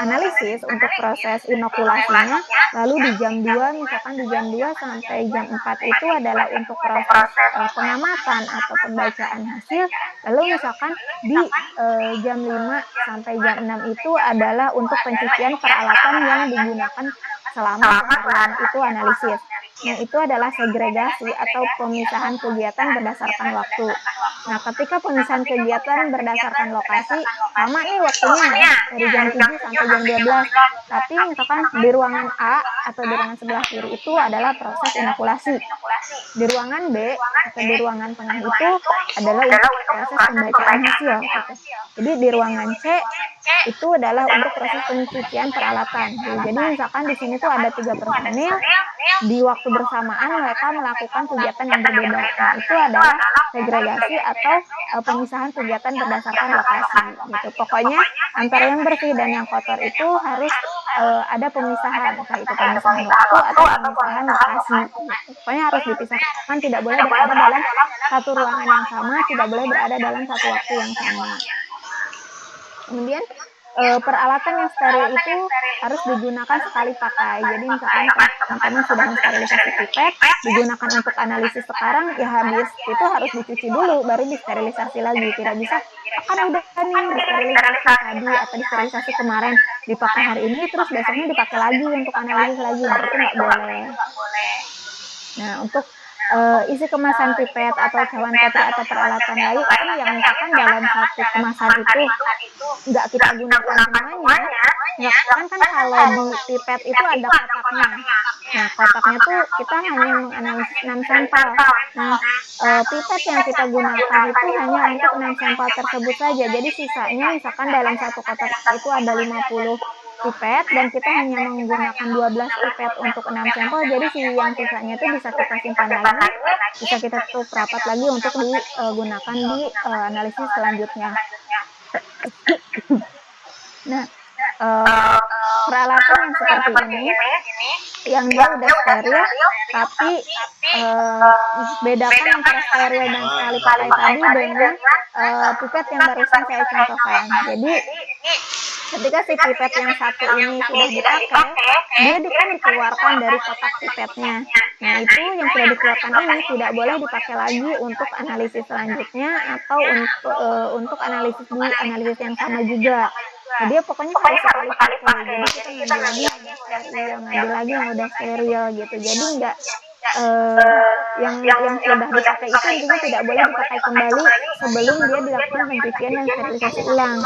analisis, untuk proses inokulasinya, lalu di jam 2 misalkan di jam 2 sampai jam 4 itu adalah untuk proses pengamatan atau pembacaan hasil, lalu misalkan di jam 5 sampai jam 6 itu adalah untuk pencucian peralatan yang digunakan selama seharian itu analisis. Nah, itu adalah segregasi atau pemisahan kegiatan berdasarkan waktu. Nah, ketika pemisahan kegiatan berdasarkan lokasi, sama nih waktunya dari jam 7 sampai jam 12. Tapi misalkan di ruangan A atau di ruangan sebelah kiri itu adalah proses inokulasi. Di ruangan B atau di ruangan tengah itu adalah untuk proses pembacaan hasil. Gitu. Jadi di ruangan C itu adalah untuk proses pencucian peralatan. Jadi misalkan di sini tuh ada 3 personil, di waktu bersamaan mereka melakukan kegiatan yang berbeda. Nah, itu adalah segregasi atau pemisahan kegiatan berdasarkan lokasi. Gitu. Pokoknya antara yang bersih dan yang kotor itu harus ada pemisahan, entah itu pemisahan waktu atau pemisahan lokasi. Pokoknya harus dipisahkan, tidak boleh berada dalam satu ruangan yang sama, tidak boleh berada dalam satu waktu yang sama. Kemudian peralatan yang steril itu harus digunakan sekali pakai. Jadi misalkan teman-teman sudah mensterilisasi pipet, digunakan untuk analisis sekarang, ya habis itu harus dicuci dulu, baru disterilisasi lagi. Tidak bisa, kan udah nih disterilisasi tadi atau disterilisasi kemarin, dipakai hari ini, terus besoknya dipakai lagi untuk analisis lagi. Nah, itu nggak boleh. Nah, untuk isi kemasan pipet atau cawan petri atau peralatan lain yang misalkan dalam satu kemasan itu nggak kita gunakan semuanya, misalkan kan kalau di pipet itu ada kotaknya. Nah, kotaknya tuh kita hanya menganalisis 6 sampel. Nah, pipet yang kita gunakan itu hanya untuk 6 sampel tersebut saja. Jadi sisanya misalkan dalam satu kotak itu ada 50 pipet dan kita hanya menggunakan 12 pipet untuk 6 sampel, jadi yang sisanya itu bisa kita simpan lagi, bisa kita tutup rapat lagi untuk digunakan di analisis selanjutnya. Nah, peralatan yang seperti ini yang dia udah steril, tapi bedakan antara steril dan sekali pakai tadi dengan pipet yang barusan saya contohkan. Jadi ketika si pipet yang satu ini sudah dipakai, dia kan dikeluarkan dari kotak pipetnya. Nah, itu yang sudah dikeluarkan ini tidak boleh dipakai lagi untuk analisis selanjutnya atau untuk analisis di analisis yang sama juga. Jadi pokoknya harus sekali pakai. Jadi kita ngambil lagi yang udah steril gitu. Jadi enggak yang sudah dipakai itu intinya tidak boleh dipakai kembali sebelum dia dilakukan pencucian dan sterilisasi ulang.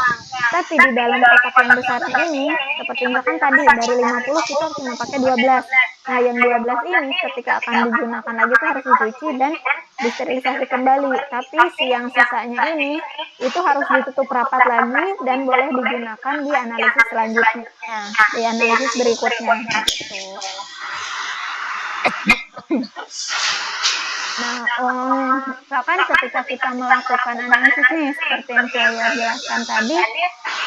Tapi di dalam kotak yang besar ini, seperti misalkan tadi dari 50 kita cuma pakai 12. Nah, yang 12 ini ketika akan digunakan lagi itu harus dicuci dan disterilisasi kembali. Tapi si yang sisanya ini itu harus ditutup rapat lagi dan boleh digunakan di analisis selanjutnya, di analisis berikutnya. Gitu. Nah, misalkan ketika kita melakukan analisis nih, seperti yang saya jelaskan tadi,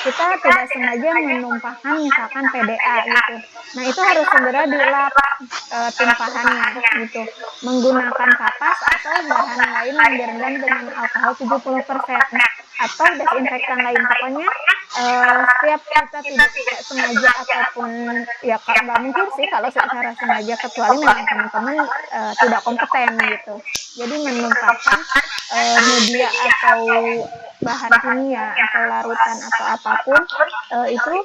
kita tidak sengaja menumpahkan misalkan PDA gitu. Nah, itu harus segera dilap tumpahannya gitu, menggunakan kapas atau bahan lain yang direndam dengan alkohol 70% atau desinfektan lain. Pokoknya setiap kita tidak sengaja ataupun ya nggak mungkin sih kalau secara sengaja, kecuali memang teman-teman tidak kompeten gitu. Jadi menumpahkan media atau bahan kimia atau larutan atau apapun itu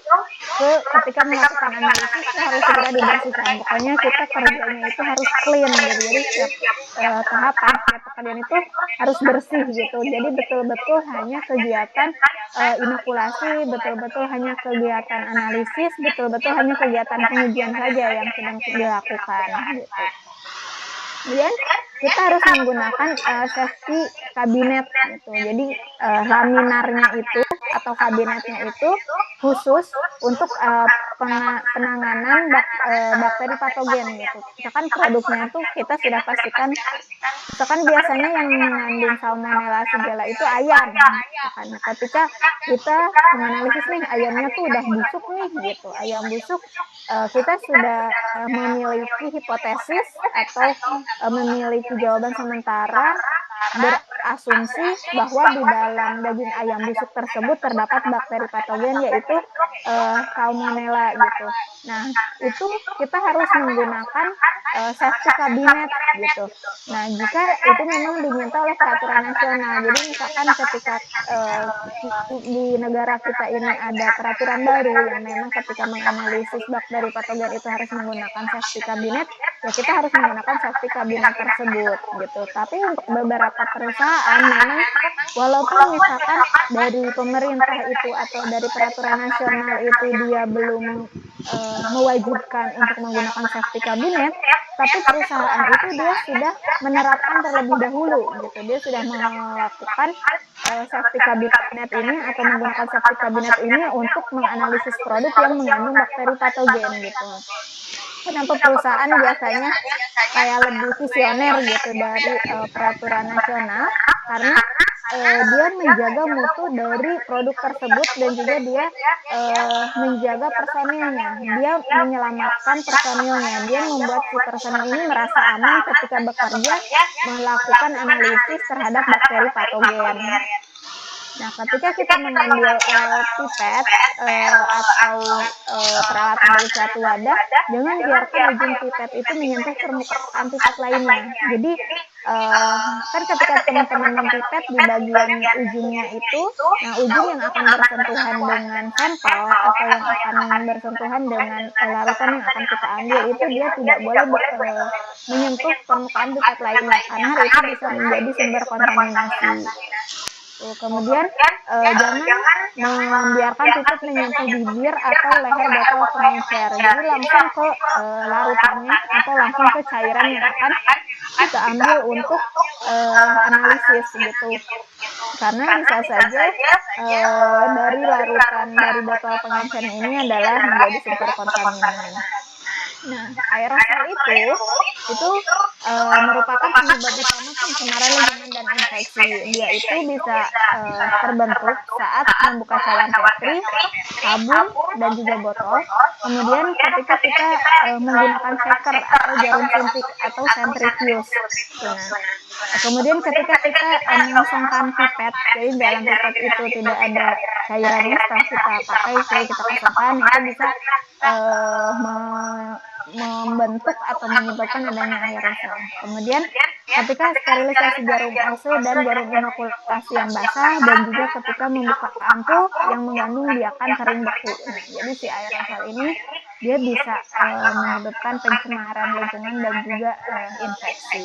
ketika melakukan analisis harus segera dibersihkan. Pokoknya kita kerjanya itu harus clean gitu. Jadi setiap tahapan, setiap pekerjaan itu harus bersih gitu. Jadi betul-betul hanya kegiatan inokulasi, betul-betul hanya kegiatan analisis, betul-betul hanya kegiatan pengujian saja yang sedang dilakukan gitu. Kemudian kita harus menggunakan safety kabinet gitu. Jadi laminarnya itu atau kabinetnya itu khusus untuk penanganan bakteri patogen gitu. Misalkan produknya itu kita sudah pastikan, misalkan biasanya yang mengandung salmonella shigella itu ayam. Nah, ketika kita menganalisis nih ayamnya tuh udah busuk nih gitu, ayam busuk, kita sudah memiliki hipotesis atau memiliki jawaban sementara, berasumsi bahwa di dalam daging ayam busuk tersebut terdapat bakteri patogen yaitu salmonella gitu. Nah, itu kita harus menggunakan safety kabinet gitu. Nah, jika itu memang diminta oleh peraturan nasional. Jadi misalkan ketika di negara kita ini ada peraturan baru yang memang ketika menganalisis bakteri patogen itu harus menggunakan safety kabinet, ya kita harus menggunakan safety kabinet tersebut gitu. Tapi untuk beberapa perusahaan memang walaupun misalkan dari pemerintah itu atau dari peraturan nasional itu dia belum mewajibkan untuk menggunakan safety kabinet, tapi perusahaan itu dia sudah menerapkan terlebih dahulu gitu. Dia sudah melakukan safety kabinet ini atau menggunakan safety kabinet ini untuk menganalisis produk yang mengandung bakteri patogen gitu. Kenapa perusahaan biasanya kayak lebih visioner gitu dari peraturan nasional? Karena dia menjaga mutu dari produk tersebut dan juga dia menjaga personilnya. Dia menyelamatkan personilnya. Dia membuat si personil ini merasa aman ketika bekerja melakukan analisis terhadap bakteri patogen. Nah, ketika kita mengambil pipet atau peralatan dari suatu wadah, jangan biarkan ujung pipet itu menyentuh permukaan pipet lainnya. Jadi, kan ketika teman-teman mempipet di bagian ujungnya itu, nah ujung yang akan bersentuhan dengan sampel atau yang akan bersentuhan dengan larutan yang akan kita ambil itu dia tidak boleh menyentuh permukaan pipet lainnya karena itu bisa menjadi sumber kontaminasi. Kemudian jangan membiarkan pipet menyentuh bibir atau leher botol pengencer. Jadi langsung ke larutannya atau langsung ke cairan yang akan kita ambil untuk analisis gitu. Karena bisa saja dari larutan dari botol pengencer ini adalah menjadi sumber kontaminan. Nah, aerosol itu merupakan penyebab utama pencemaran lingkungan dan infeksi. Dia itu bisa terbentuk saat membuka cawan Petri, sabun, dan juga botol. Kemudian ketika kita menggunakan shaker atau jarum suntik atau centrifuge. Nah, kemudian ketika kita mengosongkan pipet, jadi dalam pipet itu tidak ada cairannya setelah kita pakai, jadi kita kosongkan, itu bisa membentuk atau menyebabkan adanya aerosol. Kemudian ketika sterilisasi jarum OC dan jarum inokulasi yang basah dan juga ketika membuka ampul yang mengandung biakan kering beku. Nah, jadi si aerosol ini dia bisa menyebabkan pencemaran lingkungan dan juga infeksi.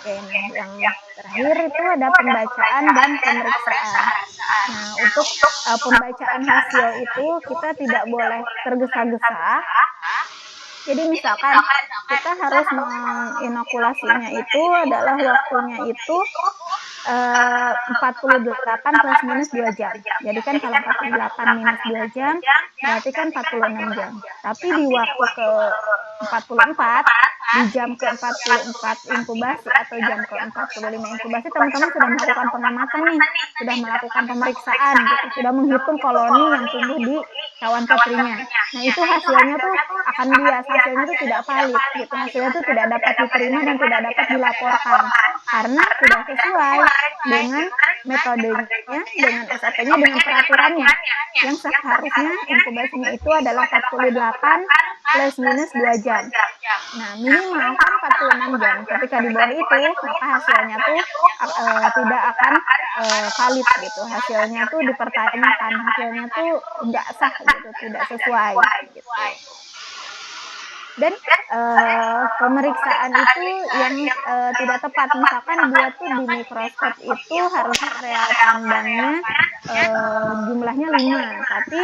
Oke, nah yang terakhir itu ada pembacaan dan pemeriksaan. Nah, untuk pembacaan hasil itu kita tidak boleh tergesa-gesa. Jadi misalkan kita harus menginokulasinya itu adalah waktunya itu 48 plus minus 2 jam. Jadi kan kalau 48 minus 2 jam berarti kan 46 jam. Tapi di waktu ke 44 di jam ke-44 inkubasi atau jam ke-45 inkubasi teman-teman sudah melakukan pengamatan nih, sudah melakukan pemeriksaan gitu, sudah menghitung koloni yang tumbuh di cawan Petrinya. Nah, itu hasilnya tuh akan bias, hasilnya tuh tidak valid gitu. Hasilnya tuh tidak dapat diterima dan tidak dapat dilaporkan karena tidak sesuai dengan metodenya, dengan SOP-nya, dengan peraturannya yang seharusnya inkubasinya itu adalah 48 plus minus 2 jam. Nah, minimal kan 46 jam. Ketika di bawah itu, maka hasilnya tuh tidak akan valid gitu. Hasilnya tuh dipertanyakan, hasilnya tuh nggak sah gitu, tidak sesuai gitu. Dan pemeriksaan itu yang tidak tepat, misalkan dia tuh di mikroskop itu harusnya area pandangnya jumlahnya 5, tapi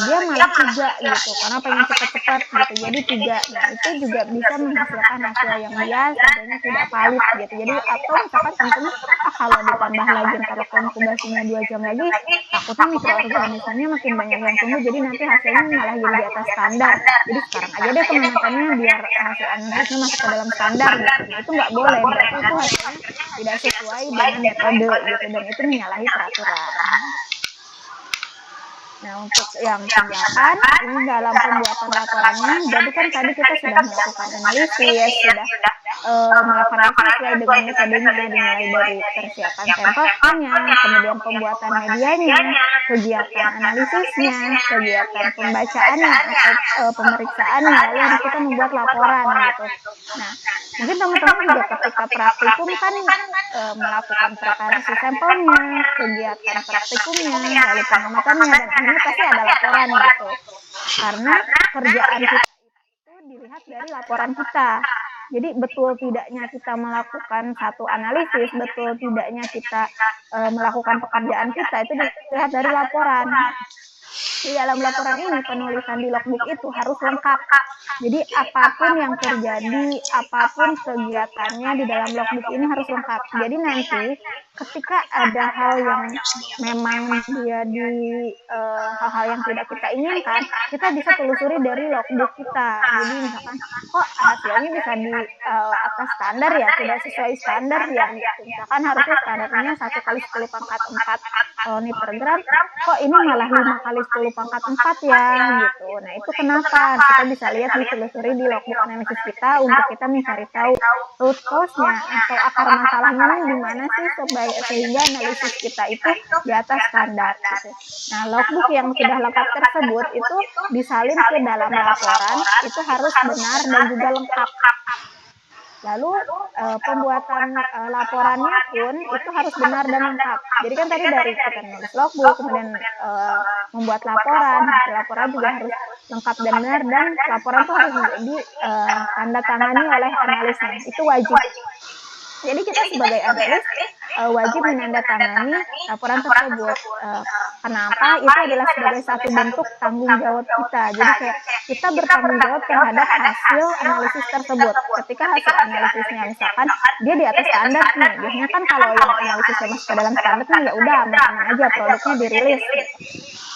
dia malah 3 gitu, karena pengen cepat-cepat gitu, jadi 3. Nah, itu juga bisa menghasilkan hasil yang bias, hasilnya tidak valid gitu. Jadi atau misalkan teman-teman kalau ditambah lagi kalau inkubasinya 2 jam lagi, takutnya mikroorganismenya makin banyak yang tumbuh, jadi nanti hasilnya malah jadi di atas standar. Jadi sekarang aja deh pengamatannya biar hasil analisisnya masuk ke dalam standar gitu. Nah, itu nggak boleh, berarti itu hasilnya tidak sesuai dengan metode gitu, dan itu menyalahi peraturan. Nah, untuk yang ke-8 ini dalam pembuatan laporannya, jadi kan tadi kita sudah melakukan analisis, sudah melakukan analisis sesuai dengan metodenya, dimulai dari persiapan sampelnya, kemudian pembuatan medianya, kegiatan analisisnya, kegiatan pembacaannya atau pemeriksaannya, lalu kita membuat laporan gitu. Nah, mungkin teman-teman juga ketika praktikum kan melakukan preparasi sampelnya, kegiatan praktikumnya, lalu pengamatannya, dan ini pasti ada laporan gitu. Karena kerjaan kita itu dilihat dari laporan kita. Jadi betul tidaknya kita melakukan satu analisis, betul tidaknya kita melakukan pekerjaan kita itu dilihat dari laporan. Di dalam laporan ini penulisan di logbook itu harus lengkap. Jadi apapun yang terjadi, apapun kegiatannya di dalam logbook ini harus lengkap. Jadi nanti ketika ada hal yang memang dia di hal-hal yang tidak kita inginkan, kita bisa telusuri dari logbook kita. Jadi misalkan kok hasilnya bisa di atas standar ya, tidak sesuai standar ya. Gitu. Misalkan harusnya standarnya 1 kali 10 pangkat 4 kalori per gram, kok ini malah 5 kali 10 pangkat 4 ya gitu. Nah itu kenapa? Kita bisa lihat ditelusuri di logbook analisis kita untuk kita mencari tahu root cause-nya atau akar masalahnya nih di mana sih sehingga analisis kita itu di atas standar gitu. Nah logbook yang sudah lengkap tersebut itu disalin ke dalam laporan itu harus benar dan juga lengkap. Lalu pembuatan laporannya pun itu harus benar dan lengkap. Jadi kan tadi dari kita nulis logbook, kemudian membuat laporan, laporan juga harus lengkap dan benar, dan laporan itu harus tanda tangani oleh analisnya. Itu wajib. Jadi kita sebagai analis wajib menandatangani laporan tersebut. Kenapa? Itu adalah sebagai satu bentuk tanggung jawab kita. Jadi kayak kita bertanggung jawab terhadap hasil analisis tersebut. Ketika hasil analisisnya misalkan dia di atas standar nih, biasanya kan kalau yang analisisnya masuk ke dalam standar nih ya udah aman-aman aja produknya dirilis.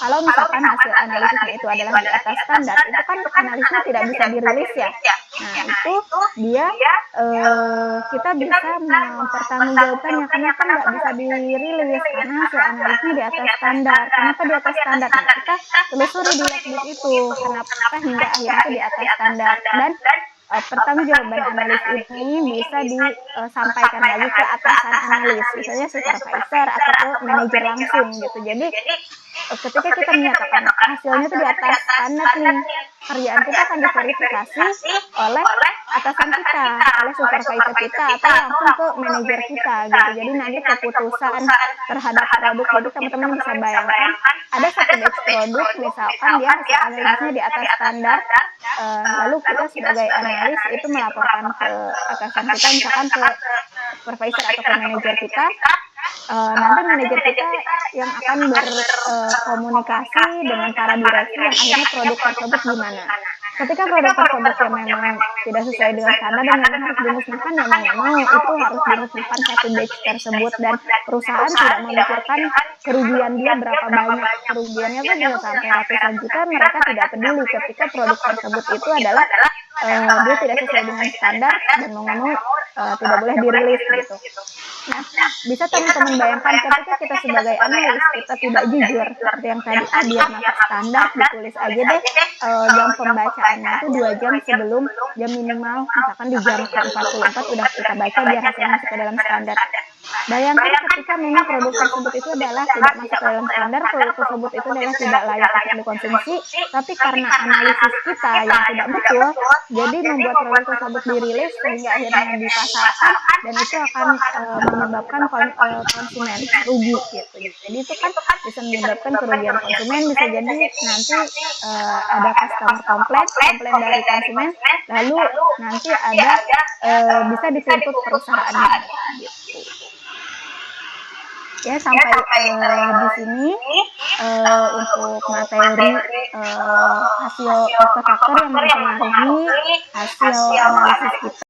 Kalau misalkan hasil analisisnya itu adalah di atas standar, itu kan analisisnya tidak bisa dirilis ya. Nah itu dia kita bisa mempertanggungjawabkannya, kenapa nggak bisa dirilis karena hasil analisisnya di atas standar. Kenapa di atas standar? Nah, kita telusuri di logbook itu kenapa hingga akhirnya itu di atas standar, dan pertanggungjawaban analis ini bisa disampaikan lagi ke atasan analis, misalnya supervisor atau ke manajer langsung gitu. Jadi ketika kita menyatakan hasilnya itu di atas standar nih, kerjaan kita akan diverifikasi oleh atasan kita, oleh supervisor kita, atau langsung ke manajer kita gitu. Jadi nanti keputusan terhadap produk, jadi teman-teman bisa bayangkan ada satu batch produk misalkan dia hasil analisisnya di atas standar, lalu kita sebagai analis itu melaporkan ke atasan kita, misalkan ke supervisor atau ke manajer kita. Nanti manajer kita yang akan berkomunikasi dengan para direksi yang akhirnya produk tersebut gimana. Ketika produk tersebut yang memang tidak sesuai dengan standar dan memang harus dimusnahkan, ya mau itu harus dimusnahkan satu batch tersebut, dan perusahaan tidak memikirkan kerugian dia berapa banyak. Kerugiannya tuh bisa sampai ratusan juta, mereka tidak peduli ketika produk tersebut itu adalah dia tidak sesuai dengan standar dan mau tidak boleh dirilis gitu. Nah, bisa teman-teman bayangkan ketika kita sebagai analis kita tidak jujur seperti yang tadi biar masuk standar, ditulis aja deh jam pembacaannya itu 2 jam sebelum jam minimal, misalkan di jam ke-44 udah kita baca biar hasilnya masuk ke dalam standar. Bayangkan ketika memang produk tersebut itu adalah tidak masuk ke dalam standar, produk tersebut itu adalah tidak layak untuk dikonsumsi, tapi karena analisis kita yang tidak betul, jadi membuat produk tersebut dirilis sehingga akhirnya dipasarkan, dan itu akan menyebabkan konsumen rugi gitu. Jadi itu kan bisa menyebabkan kerugian konsumen, bisa jadi nanti ada customer komplain dari konsumen, lalu nanti ada bisa dituntut perusahaannya gitu. Ya sampai di sini untuk materi hasil faktor-faktor yang mempengaruhi hasil analisis kita.